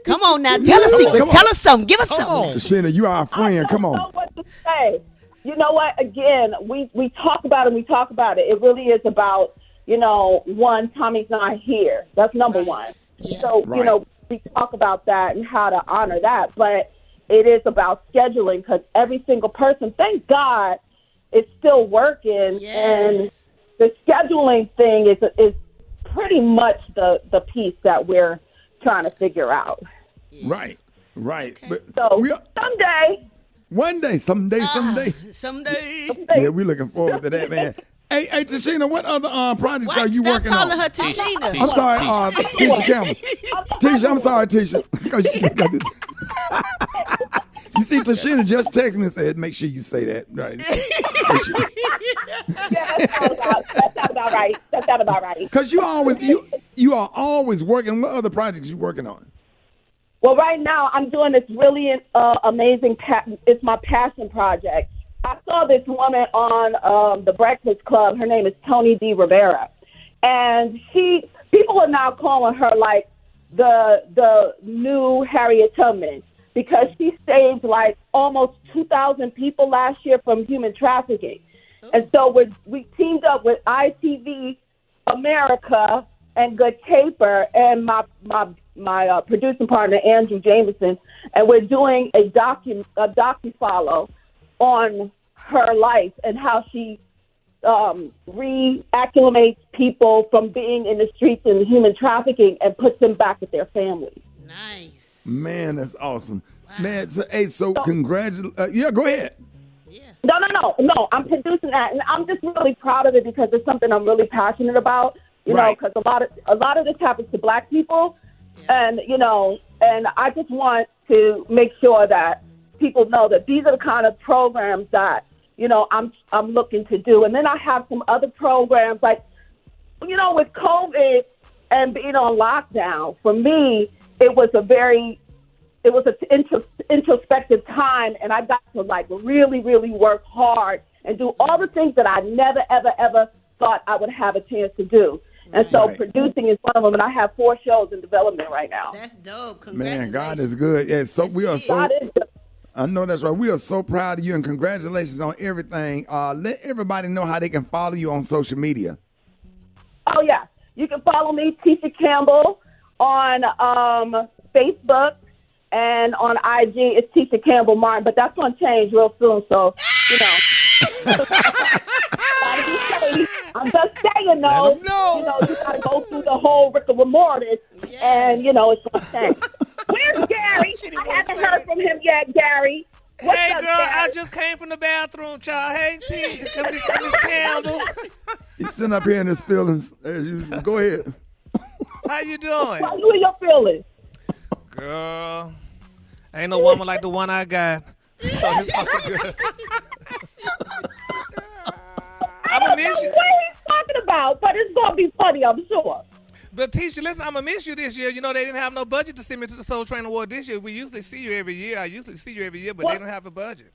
S4: Come on now, tell us secrets. Tell us something. Give us something.
S5: Sheena, you are our friend. Come on.
S22: I don't know what to say. You know what? Again, we talk about it. We talk about it. It really is about one, Tommy's not here. That's number one.
S4: Yeah.
S22: So we talk about that and how to honor that, but it is about scheduling because every single person, thank God, is still working, and the scheduling thing is pretty much the piece that we're trying to figure out.
S5: Right. Okay. But
S22: so someday.
S5: One day, someday.
S4: Someday.
S5: Yeah, we're looking forward to that, man. Hey, Tashina, what other projects are you working on?
S4: Stop calling her Tashina.
S5: I'm sorry, Tisha Campbell. Tisha, I'm sorry, Tisha. You see, Tashina just texted me and said, make sure you say that. Right.
S22: That sounds about right.
S5: Because you are always working. What other projects you working on?
S22: Well, right now, I'm doing this really amazing, it's my passion project. I saw this woman on The Breakfast Club. Her name is Tony D. Rivera. And people are now calling her like the new Harriet Tubman because she saved like almost 2,000 people last year from human trafficking. And so we teamed up with ITV America and Good Caper and my producing partner, Andrew Jameson, and we're doing a docu-follow on her life and how she reacclimates people from being in the streets and human trafficking and puts them back with their families.
S4: Nice.
S5: Man, that's awesome. Wow. Man, so congratulations. Go ahead.
S22: No. I'm producing that, and I'm just really proud of it because it's something I'm really passionate about. You know, because a lot of this happens to Black people,
S1: And, and I just want to make sure that people know that these are the kind of programs that, I'm looking to do. And then I have some other programs like, with COVID and being on lockdown, for me, it was an introspective time, and I got to really, really work hard and do all the things that I never, ever, ever thought I would have a chance to do. And so producing is one of them, and I have 4 shows in development right now.
S4: That's dope.
S5: Man, God is good. Yeah, so we are so. I know that's right. We are so proud of you, and congratulations on everything. Let everybody know how they can follow you on social media.
S1: Oh yeah, you can follow me, Tisha Campbell, on Facebook, and on IG it's Tisha Campbell Martin. But that's going to change real soon, so I'm just saying, though, you got to go through the whole Rick of Mortis, and, it's going to change. Where's Gary? I haven't heard from him yet, Gary. What's
S2: hey,
S1: up,
S2: girl,
S1: Gary?
S2: I just came from the bathroom, child. Hey, Miss Campbell.
S5: He's sitting up here in his feelings as usual. Go ahead.
S2: How you doing?
S1: How you in your feelings?
S2: Girl, ain't no woman like the one I got. So it's all good. I'm
S1: going to miss you. What he's talking about, but it's going to be funny, I'm sure.
S2: But Tisha, listen, I'm going to miss you this year. They didn't have no budget to send me to the Soul Train Award this year. We usually see you every year. I usually see you every year, but they don't have a budget.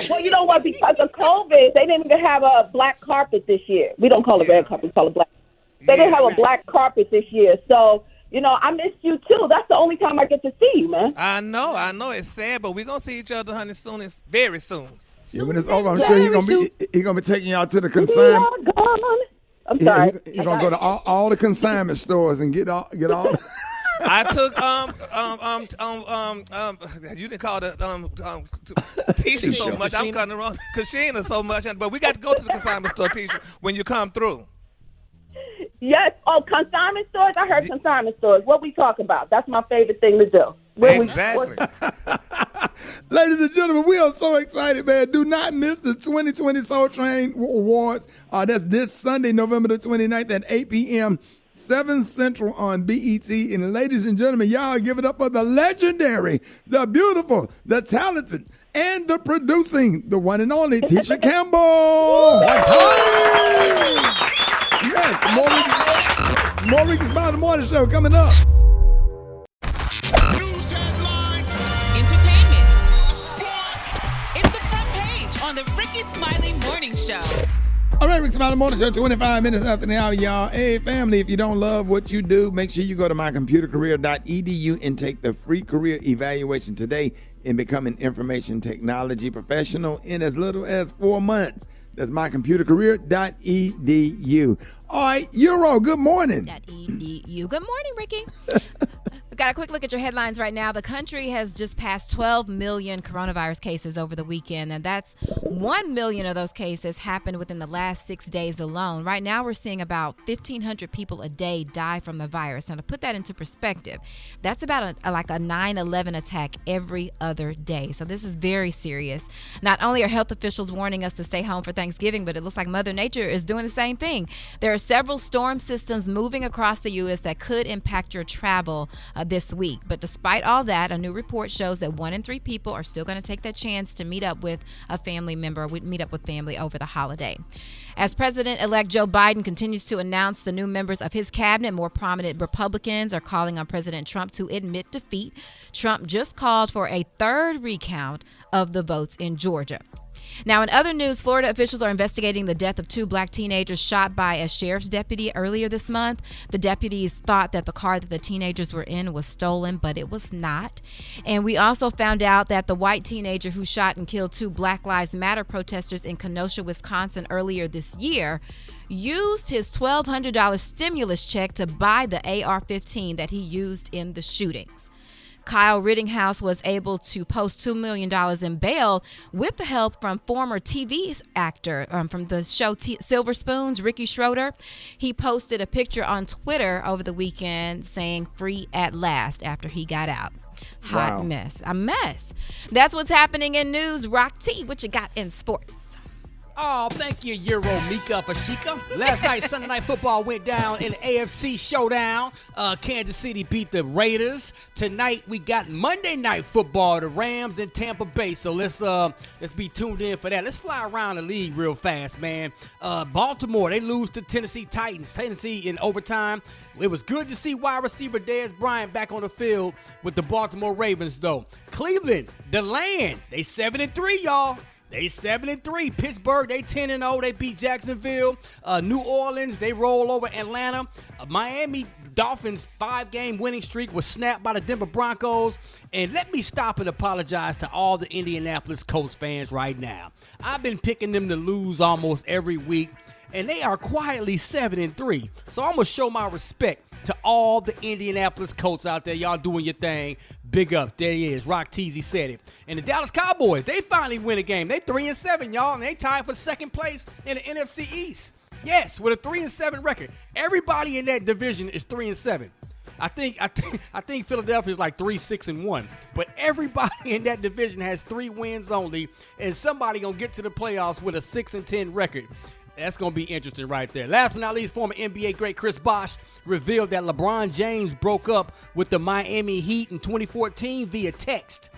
S1: Well, you know what? Because of COVID, they didn't even have a black carpet this year. We don't call it red carpet, we call it black. They didn't have a black carpet this year. So, I missed you, too. That's the only time I get to see you, man.
S2: I know. It's sad, but we're going to see each other, honey, very soon.
S5: Yeah, when it's over, I'm sure he's gonna be taking y'all to the consignment.
S1: I'm sorry.
S5: He's gonna go to all the consignment stores and get all.
S2: I took you didn't call it Tisha so much. I'm cutting it wrong. Kashina so much, but we got to go to the consignment store, Tisha, when you come through.
S1: Yes. Oh, consignment stores. I heard consignment stores. What we talking about? That's my favorite thing to do.
S2: Exactly.
S5: Ladies and gentlemen, we are so excited, man. Do not miss the 2020 Soul Train Awards. That's this Sunday, November the 29th at 8 p.m., 7 Central on BET. And ladies and gentlemen, y'all give it up for the legendary, the beautiful, the talented, and the producing, the one and only Tisha Campbell. Yes, more Rickey Smiley Morning Show coming up.
S9: News headlines, entertainment, sports. It's the front page on the Rickey Smiley Morning Show.
S5: All right, Rickey Smiley Morning Show, 25 minutes after the hour, y'all. Hey, family, if you don't love what you do, make sure you go to mycomputercareer.edu and take the free career evaluation today and become an information technology professional in as little as 4 months. That's mycomputercareer.edu. All right, Euro, good morning.
S10: .edu. Good morning, Ricky. Got a quick look at your headlines right now. The country has just passed 12 million coronavirus cases over the weekend, and that's 1 million of those cases happened within the last 6 days alone. Right now, we're seeing about 1,500 people a day die from the virus. Now, to put that into perspective, that's about like a 9/11 attack every other day. So this is very serious. Not only are health officials warning us to stay home for Thanksgiving, but it looks like Mother Nature is doing the same thing. There are several storm systems moving across the U.S. that could impact your travel this week. But despite all that, a new report shows that 1 in 3 people are still going to take that chance to meet up with a family member, meet up with family over the holiday. As President-elect Joe Biden continues to announce the new members of his cabinet, more prominent Republicans are calling on President Trump to admit defeat. Trump just called for a third recount of the votes in Georgia. Now, in other news, Florida officials are investigating the death of 2 black teenagers shot by a sheriff's deputy earlier this month. The deputies thought that the car that the teenagers were in was stolen, but it was not. And we also found out that the white teenager who shot and killed 2 Black Lives Matter protesters in Kenosha, Wisconsin earlier this year used his $1,200 stimulus check to buy the AR-15 that he used in the shootings. Kyle Rittenhouse was able to post $2 million in bail with the help from former TV actor from the show Silver Spoons, Ricky Schroeder. He posted a picture on Twitter over the weekend saying free at last after he got out. Hot mess. A mess. That's what's happening in news. Rock T, what you got in sports?
S11: Oh, thank you, Euro Mika Fashika. Last night, Sunday Night Football went down in the AFC Showdown. Kansas City beat the Raiders. Tonight, we got Monday Night Football, the Rams in Tampa Bay. So let's be tuned in for that. Let's fly around the league real fast, man. Baltimore, they lose to Tennessee Titans. Tennessee in overtime. It was good to see wide receiver Dez Bryant back on the field with the Baltimore Ravens, though. Cleveland, the land, they 7-3, y'all. They 7-3. Pittsburgh, they 10-0. They beat Jacksonville. New Orleans, they roll over Atlanta. Miami Dolphins 5-game winning streak was snapped by the Denver Broncos. And let me stop and apologize to all the Indianapolis Colts fans right now. I've been picking them to lose almost every week, and they are quietly 7-3. So I'm going to show my respect to all the Indianapolis Colts out there. Y'all doing your thing. Big up. There he is. Rock Teasy said it. And the Dallas Cowboys, they finally win a game. They 3-7, y'all, and they tied for second place in the NFC East. Yes, with a 3-7 record. Everybody in that division is 3-7. I think Philadelphia is like 3-6-1. But everybody in that division has 3 wins only, and somebody gonna get to the playoffs with a 6-10 record. That's going to be interesting right there. Last but not least, former NBA great Chris Bosh revealed that LeBron James broke up with the Miami Heat in 2014 via text.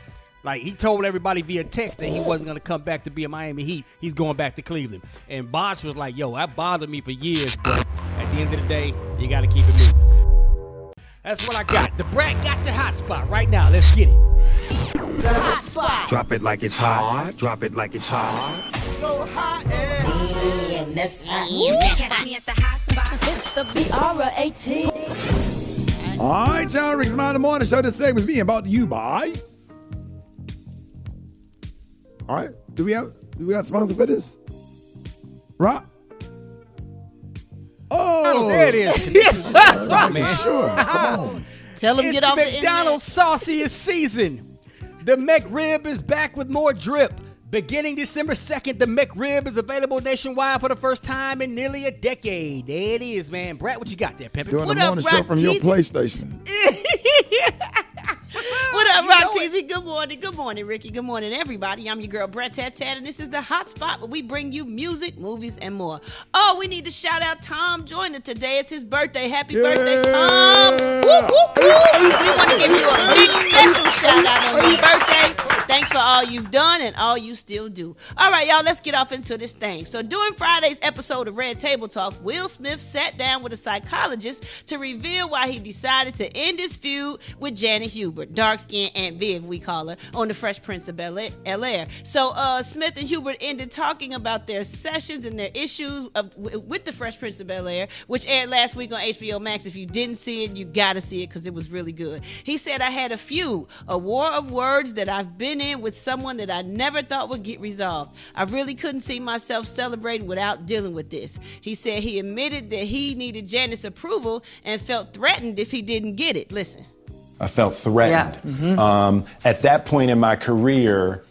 S11: Like, he told everybody via text that he wasn't going to come back to be a Miami Heat. He's going back to Cleveland. And Bosh was like, yo, that bothered me for years, but at the end of the day, you got to keep it moving. That's what I got. The Brat got the hot spot right now. Let's get it.
S4: The hot spot.
S3: Drop it like it's hot. Drop it like it's hot.
S4: So hot
S17: Catch me at the hot spot. It's the BR18.
S5: All right, y'all. Rickey Smiley Morning Show. This segment's being brought to you by. All right. Do we have a sponsor for this? Rock? Oh,
S11: there it is. Man.
S5: Sure. Come on.
S4: Tell them get off the
S11: McDonald's sauciest season. The McRib is back with more drip. Beginning December 2nd, the McRib is available nationwide for the first time in nearly a decade. There it is, man. Brad, what you got there, Peppy?
S5: Doing the morning show from your PlayStation.
S4: What up, Rock Teasy? Good morning. Good morning, Ricky. Good morning, everybody. I'm your girl, Brett Tat, and this is the Hot Spot, where we bring you music, movies, and more. Oh, we need to shout out Tom Joyner today. It's his birthday. Happy birthday, Tom. Woo, woo, woo. We want to give you a big special shout out on your birthday. Thanks for all you've done and all you still do. All right, y'all, let's get off into this thing. So during Friday's episode of Red Table Talk, Will Smith sat down with a psychologist to reveal why he decided to end his feud with Janet Hubert, dark-skinned Aunt Viv, we call her, on The Fresh Prince of Bel-Air. So Smith and Hubert ended talking about their sessions and their issues with The Fresh Prince of Bel-Air, which aired last week on HBO Max. If you didn't see it, you got to see it because it was really good. He said, I had a feud, a war of words that I've been in with someone that I never thought would get resolved. I really couldn't see myself celebrating without dealing with this. He said he admitted that he needed Janet's approval and felt threatened if he didn't get it. Listen.
S13: I felt threatened. Yeah. Mm-hmm. At that point in my career,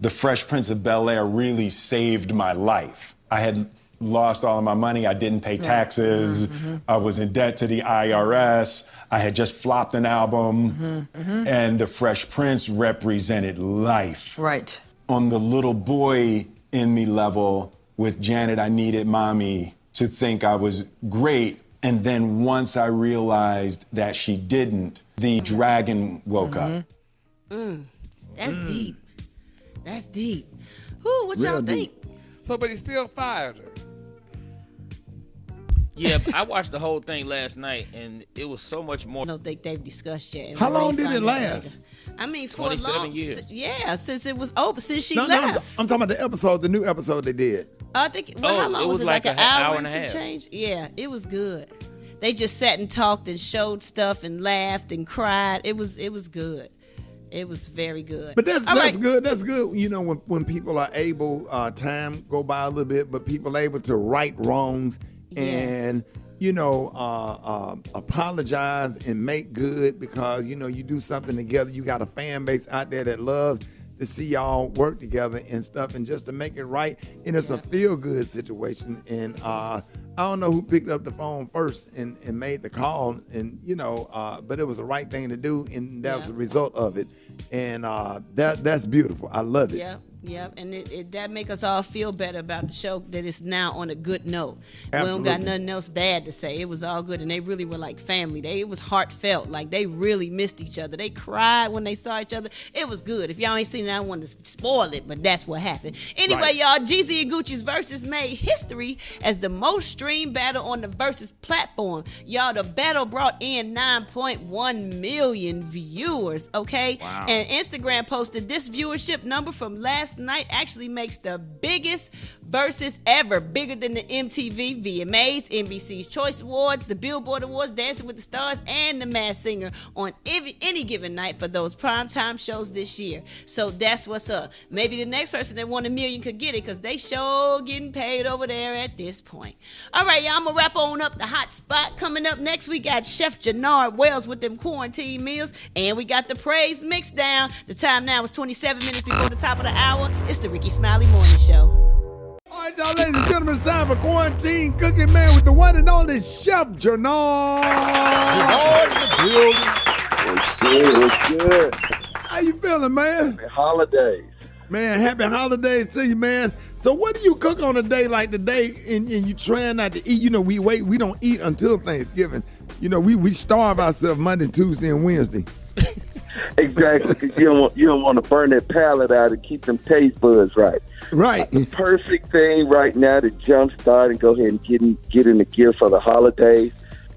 S13: The Fresh Prince of Bel-Air really saved my life. I had lost all of my money. I didn't pay taxes. Mm-hmm. I was in debt to the IRS. I had just flopped an album. Mm-hmm. And The Fresh Prince represented life.
S23: Right.
S13: On the little boy in me level with Janet, I needed mommy to think I was great. And then once I realized that she didn't, the dragon woke up.
S4: That's deep. That's deep. Who? What y'all think?
S2: So, but he still fired her.
S12: Yeah, I watched the whole thing last night, and it was so much more.
S4: I don't think they've discussed yet.
S5: How long did it last?
S4: I mean, for
S12: 27 years.
S4: Yeah, since it was over, since she
S5: No,
S4: left.
S5: I'm talking about the episode, the new episode they did.
S4: I think. Well, how long
S12: it
S4: was
S12: was
S4: it?
S12: like
S4: Like an
S12: an
S4: hour
S12: hour
S4: and
S12: and a
S4: some
S12: half.
S4: change. Yeah, it was good. They just sat and talked and showed stuff and laughed and cried. It was good. It was very good.
S5: But that's
S4: right.
S5: good. That's good. You know, when people are able, time go by a little bit, but people are able to right wrongs and, you know, apologize and make good because, you know, you do something together. You got a fan base out there that loves to see y'all work together and stuff, and just to make it right. And it's a feel-good situation. And I don't know who picked up the phone first and made the call, and, you know, but it was the right thing to do, and that was the result of it. And that's beautiful. I love it.
S4: Yeah. Yep, and that make us all feel better about the show that it's now on a good note.
S5: Absolutely.
S4: We don't got nothing else bad to say. It was all good, and they really were like family. It was heartfelt. Like, they really missed each other. They cried when they saw each other. It was good. If y'all ain't seen it, I don't want to spoil it, but that's what happened. Anyway, y'all, Jeezy and Gucci's Verzuz made history as the most streamed battle on the Verzuz platform. Y'all, the battle brought in 9.1 million viewers, okay?
S15: Wow.
S4: And Instagram posted this viewership number from last night actually makes the biggest Verzuz ever, bigger than the MTV, VMAs, NBC's Choice Awards, the Billboard Awards, Dancing with the Stars, and The Masked Singer on any given night for those primetime shows this year. So that's what's up. Maybe the next person that won $1 million could get it, because they sure getting paid over there at this point. All right, y'all, I'm going to wrap on up the hot spot. Coming up next, we got Chef Jannard Wells with them quarantine meals, and we got the praise mix down. The time now is 27 minutes before the top of the hour. It's the Rickey Smiley Morning Show.
S5: All right, y'all, ladies and gentlemen, it's time for Quarantine Cooking Man with the one and only Chef Jannard.
S16: What's good? What's good?
S5: How you feeling, man?
S16: Happy holidays.
S5: Man, happy holidays to you, man. So what do you cook on a day like today and you trying not to eat? You know, we don't eat until Thanksgiving. You know, we starve ourselves Monday, Tuesday, and Wednesday.
S16: Exactly, because you don't want to burn that palate out and keep them taste buds right.
S5: Right.
S16: The perfect thing right now to jumpstart and go ahead and get in the gear for the holidays.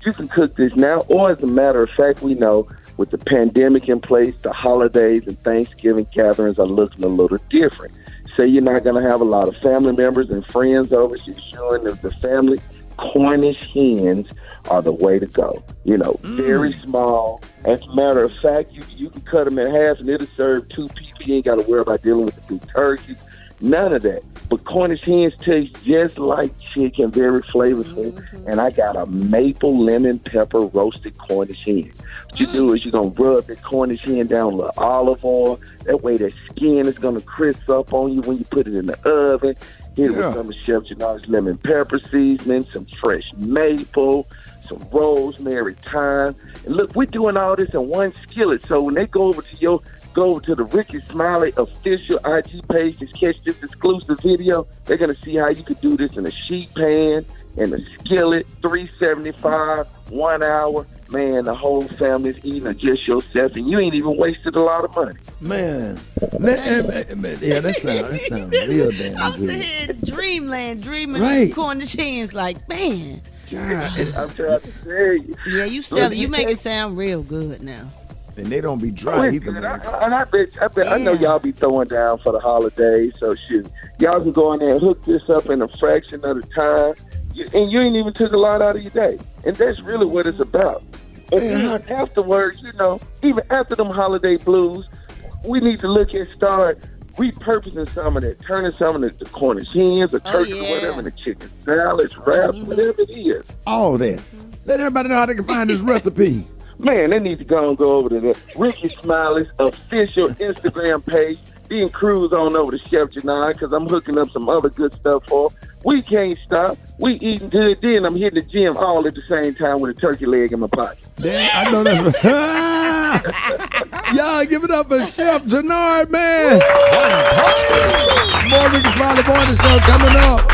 S16: You can cook this now, or as a matter of fact, we know with the pandemic in place, the holidays and Thanksgiving gatherings are looking a little different. Say you're not going to have a lot of family members and friends over, so you're showing the family. Cornish hens are the way to go. You know, very small. As a matter of fact, you can cut them in half and it'll serve 2 people. You ain't got to worry about dealing with the big turkeys. None of that. But Cornish hens taste just like chicken, very flavorful. And I got a maple lemon pepper roasted Cornish hen. What you do is you're going to rub the Cornish hen down with olive oil. That way the skin is going to crisp up on you when you put it in the oven. Hit it with some of Chef Jannard's lemon pepper seasoning, some fresh maple, some rosemary, thyme. And look, we're doing all this in one skillet. So when they go over to the Rickey Smiley official IG page to catch this exclusive video, they're going to see how you could do this in a sheet pan, in a skillet, $3.75, 1 hour. Man, the whole family's eating, or just yourself, and you ain't even wasted a lot of money.
S5: Man, yeah, that sounds real damn good.
S4: I'm sitting here in dreamland, dreaming
S5: Right.
S4: of Cornish hens, like, man.
S5: God.
S16: I'm trying to tell you.
S4: Yeah, you make it sound real good now.
S5: And they don't be dry either,
S16: And
S5: man.
S16: I bet I know y'all be throwing down for the holidays, so shit, y'all can go in there and hook this up in a fraction of the time, and you ain't even took a lot out of your day. And that's really what it's about. And then afterwards, you know, even after them holiday blues, we need to look and start repurposing some of that, turning some of the Cornish hens, or turkey, or whatever, the chicken salads, wraps, whatever it is.
S5: All that. Let everybody know how they can find this recipe.
S16: Man, they need to go over to the Rickey Smiley's official Instagram page. Then cruise on over to Chef Jannard, because I'm hooking up some other good stuff for them. We can't stop. We eating good. Then I'm hitting the gym all at the same time with a turkey leg in my pocket.
S5: Damn, I know that's Y'all give it up for Chef Jannard, man. More Rickey Smiley Morning Show coming up.